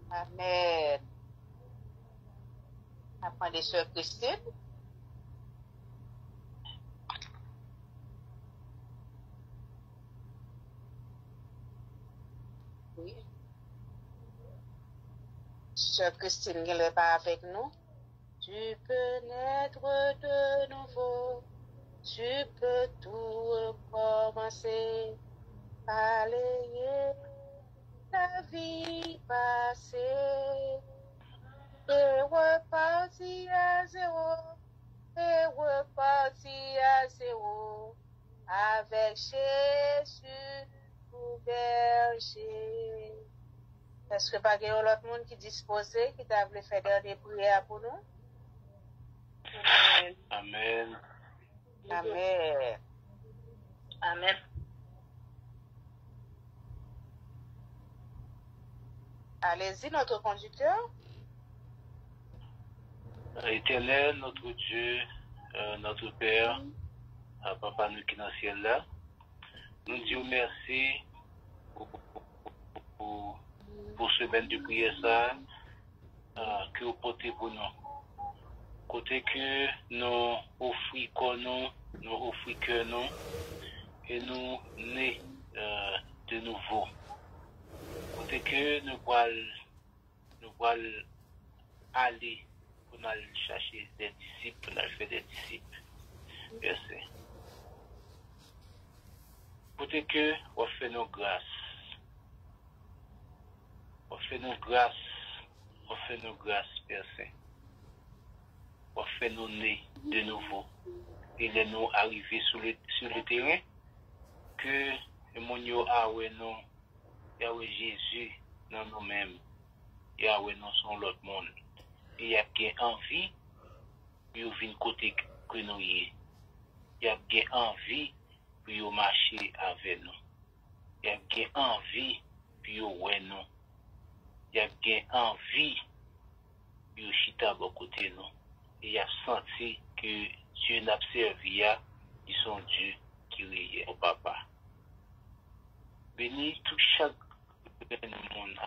Amen. Après les sœurs Christine. Oui. Sœur Christine, elle n'est pas avec nous. Tu peux naître de nouveau. Tu peux tout recommencer. Balayer ta vie passée et repartir à zéro, avec Jésus pour berger. Est-ce que pas qu'il y a l'autre monde qui est disposé, qui t'a voulu faire des prières pour nous? Amen. Amen. Amen. Allez-y, notre conducteur. Éternel, notre Dieu, notre Père, Papa nous qui est dans le ciel là, nous disons merci pour ce bel de prière ça que vous portez pour nous. Côté que nous offrons nous offrons que nous et nous nés de nouveau. Côté que nous allons aller pour aller chercher des disciples, pour aller faire des disciples. Merci. Côté que on fait nos grâces. On fait nos grâces on fait nos grâces, Père Saint. On fait nos nez de nouveau. Et les nous arriver sur le terrain, que mon yo a ouais non, Yahweh Jésus dans nous-mêmes, Yahweh non son l'autre monde. Et y a bien envie, yo vin côté que nous y. Y a bien envie, pour yo marcher avec nous. Y a bien envie, pour yo ouais nous. Y a bien envie, pour yo chita bon côté nous. Et y a senti que Dieu n'a servi à, ils sont Dieu qui riait au papa. Bénis tout chaque monde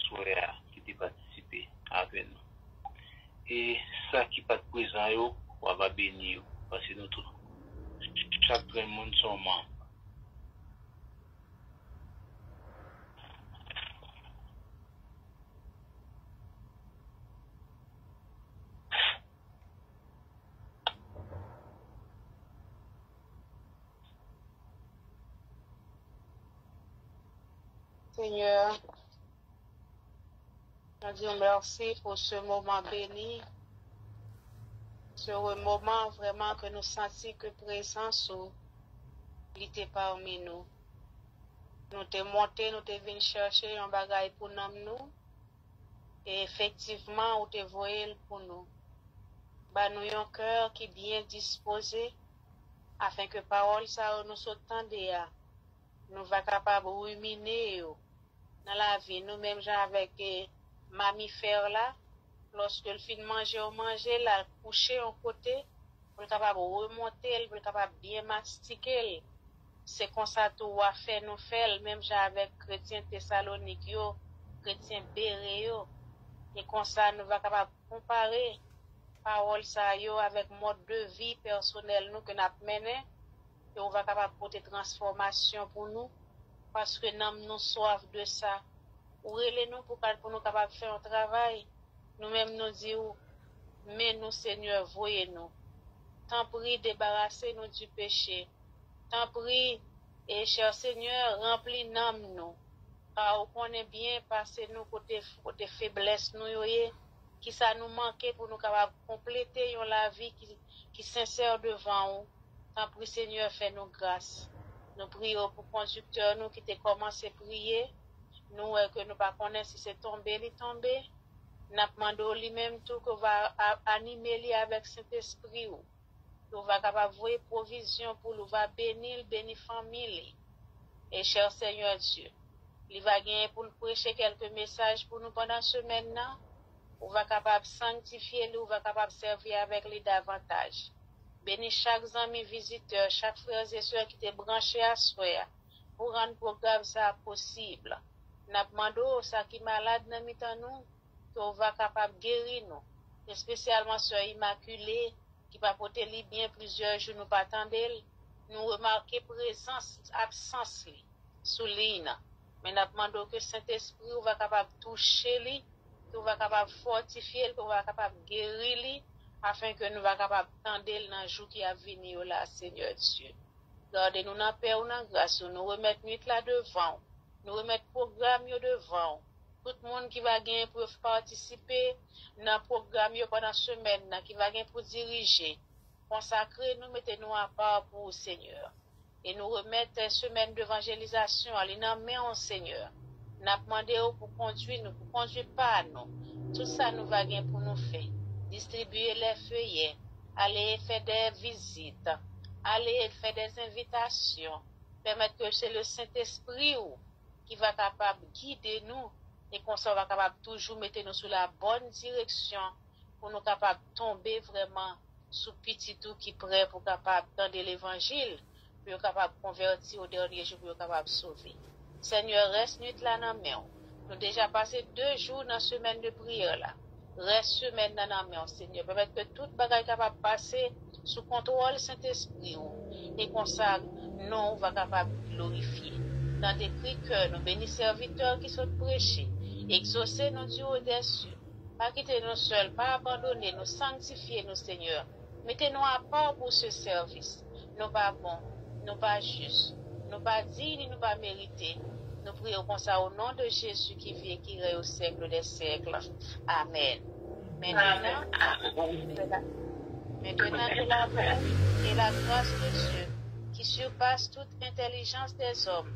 qui a participé avec nous. Et ça qui pas présent, on va bénir parce que nous tous, chaque monde sont membres. Seigneur, nous disons merci pour ce moment béni, ce moment vraiment que nous sentions que présence il était parmi nous. Nous t'es monté, nous t'es venu chercher un bagage pour nous, et effectivement, nous t'es voyé pour nous. Bah, nous avons un cœur qui est bien disposé, afin que parole ça nous s'entende, nous va capable de ruminer dans la vie, nous-mêmes, avec mammifères là, lorsque le fin de manger, on mange, là, coucher en côté, pour capable de remonter, pour capable de bien mastiquer. C'est comme ça tout va faire, nous faire, même avec chrétiens Thessaloniques, chrétiens Béré, et comme ça, nous va capable de comparer parole ça avec mode de vie personnel nous que nous avons mené, et on va capable de porter transformation pour nous, parce que nous nous soif de ça. Ou nous pour nous capables de faire un travail, nous-mêmes nous disons, mais nous Seigneur, voyez-nous. Tant pis, débarrassez-nous du péché. Tant pis, et cher Seigneur, remplis-nous nous. Car on connaît bien, passez-nous côté faiblesse nous, qui ça nous manquait pour nous capables de compléter la vie qui sincère devant nous. Tant pis, Seigneur, fais-nous grâce. Nous prions pour conducteur, nous qui t'ai commencé à prier. Nous, que nous ne connaissons pas si c'est tombé, il est tombé. Nous demandons lui-même tout que va animer avec Saint-Esprit. Nous va capable voir provision pour nous, va bénir famille. Et cher Seigneur Dieu, il va gagner pour nous prêcher quelques messages pour nous pendant la semaine. Nous va capable sanctifier, nous va capable servir avec lui davantage. Bénis chaque ami visiteur, chaque frère et soeur qui t'est branché à soi pour rendre le programme ça possible. Nous demandons ça qui est malade dans nous, qu'on va capable de guérir nous. Et spécialement sur Immaculée, qui va porter lui bien plusieurs jours, nous pas attendre. Nous remarquons présence, absence sous lui. Mais nous demandons que Saint-Esprit va capable de toucher lui, qu'on va capable de fortifier, qu'on va capable de guérir lui, afin que nous va capable d'attendre dans le jour qui a venu là, Seigneur Dieu. Gardez-nous dans la paix ou dans la grâce, nous remettons nuit là devant. Nous remettons le programme devant. Tout le monde qui va gagner pour participer dans le programme pendant la semaine, qui va gagner pour diriger, consacrer, nous mettons à part pour le Seigneur. Et nous remettons une semaine d'évangélisation à l'inamé en Seigneur. Nous demandons pour conduire nous, pour conduire pas nous. Tout ça nous va gagner pour nous faire. Distribuer les feuillets, aller faire des visites, aller faire des invitations, permettre que c'est le Saint-Esprit qui va capable de guider nous et qu'on soit capable toujours mettre nous sur la bonne direction pour nous capable de tomber vraiment sous petit tout qui prêt pour capable d'entendre l'évangile, pour capable de convertir au dernier jour, pour capable de sauver. Seigneur, reste nuit là dans la main. Nous déjà passé 2 jours dans la semaine de prière là. Reste semaine dans la main, Seigneur. Permettre que toute bagaille capable de passer sous contrôle Saint-Esprit et qu'on ça, nous va capable de glorifier. Dans des cris que nous bénis serviteurs qui sont prêchés, exaucez nos dieux des cieux, pas quitter nous seuls, pas abandonner, nous sanctifier, nous Seigneur. Mettez-nous à part pour ce service. Nous pas bons, nous pas justes, nous pas dignes, nous pas mérités. Nous prions comme ça au nom de Jésus qui vit et qui règne au siècle des siècles. Amen. Maintenant, que l'amour et la grâce de Dieu, qui surpasse toute intelligence des hommes,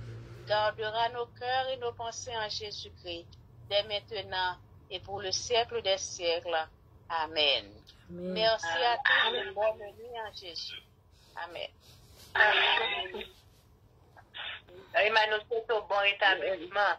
gardera nos cœurs et nos pensées en Jésus-Christ, dès maintenant et pour le siècle des siècles. Amen. Merci à tous et bonne nuit en Jésus. Amen. Emmanuel, c'est au bon rétablissement.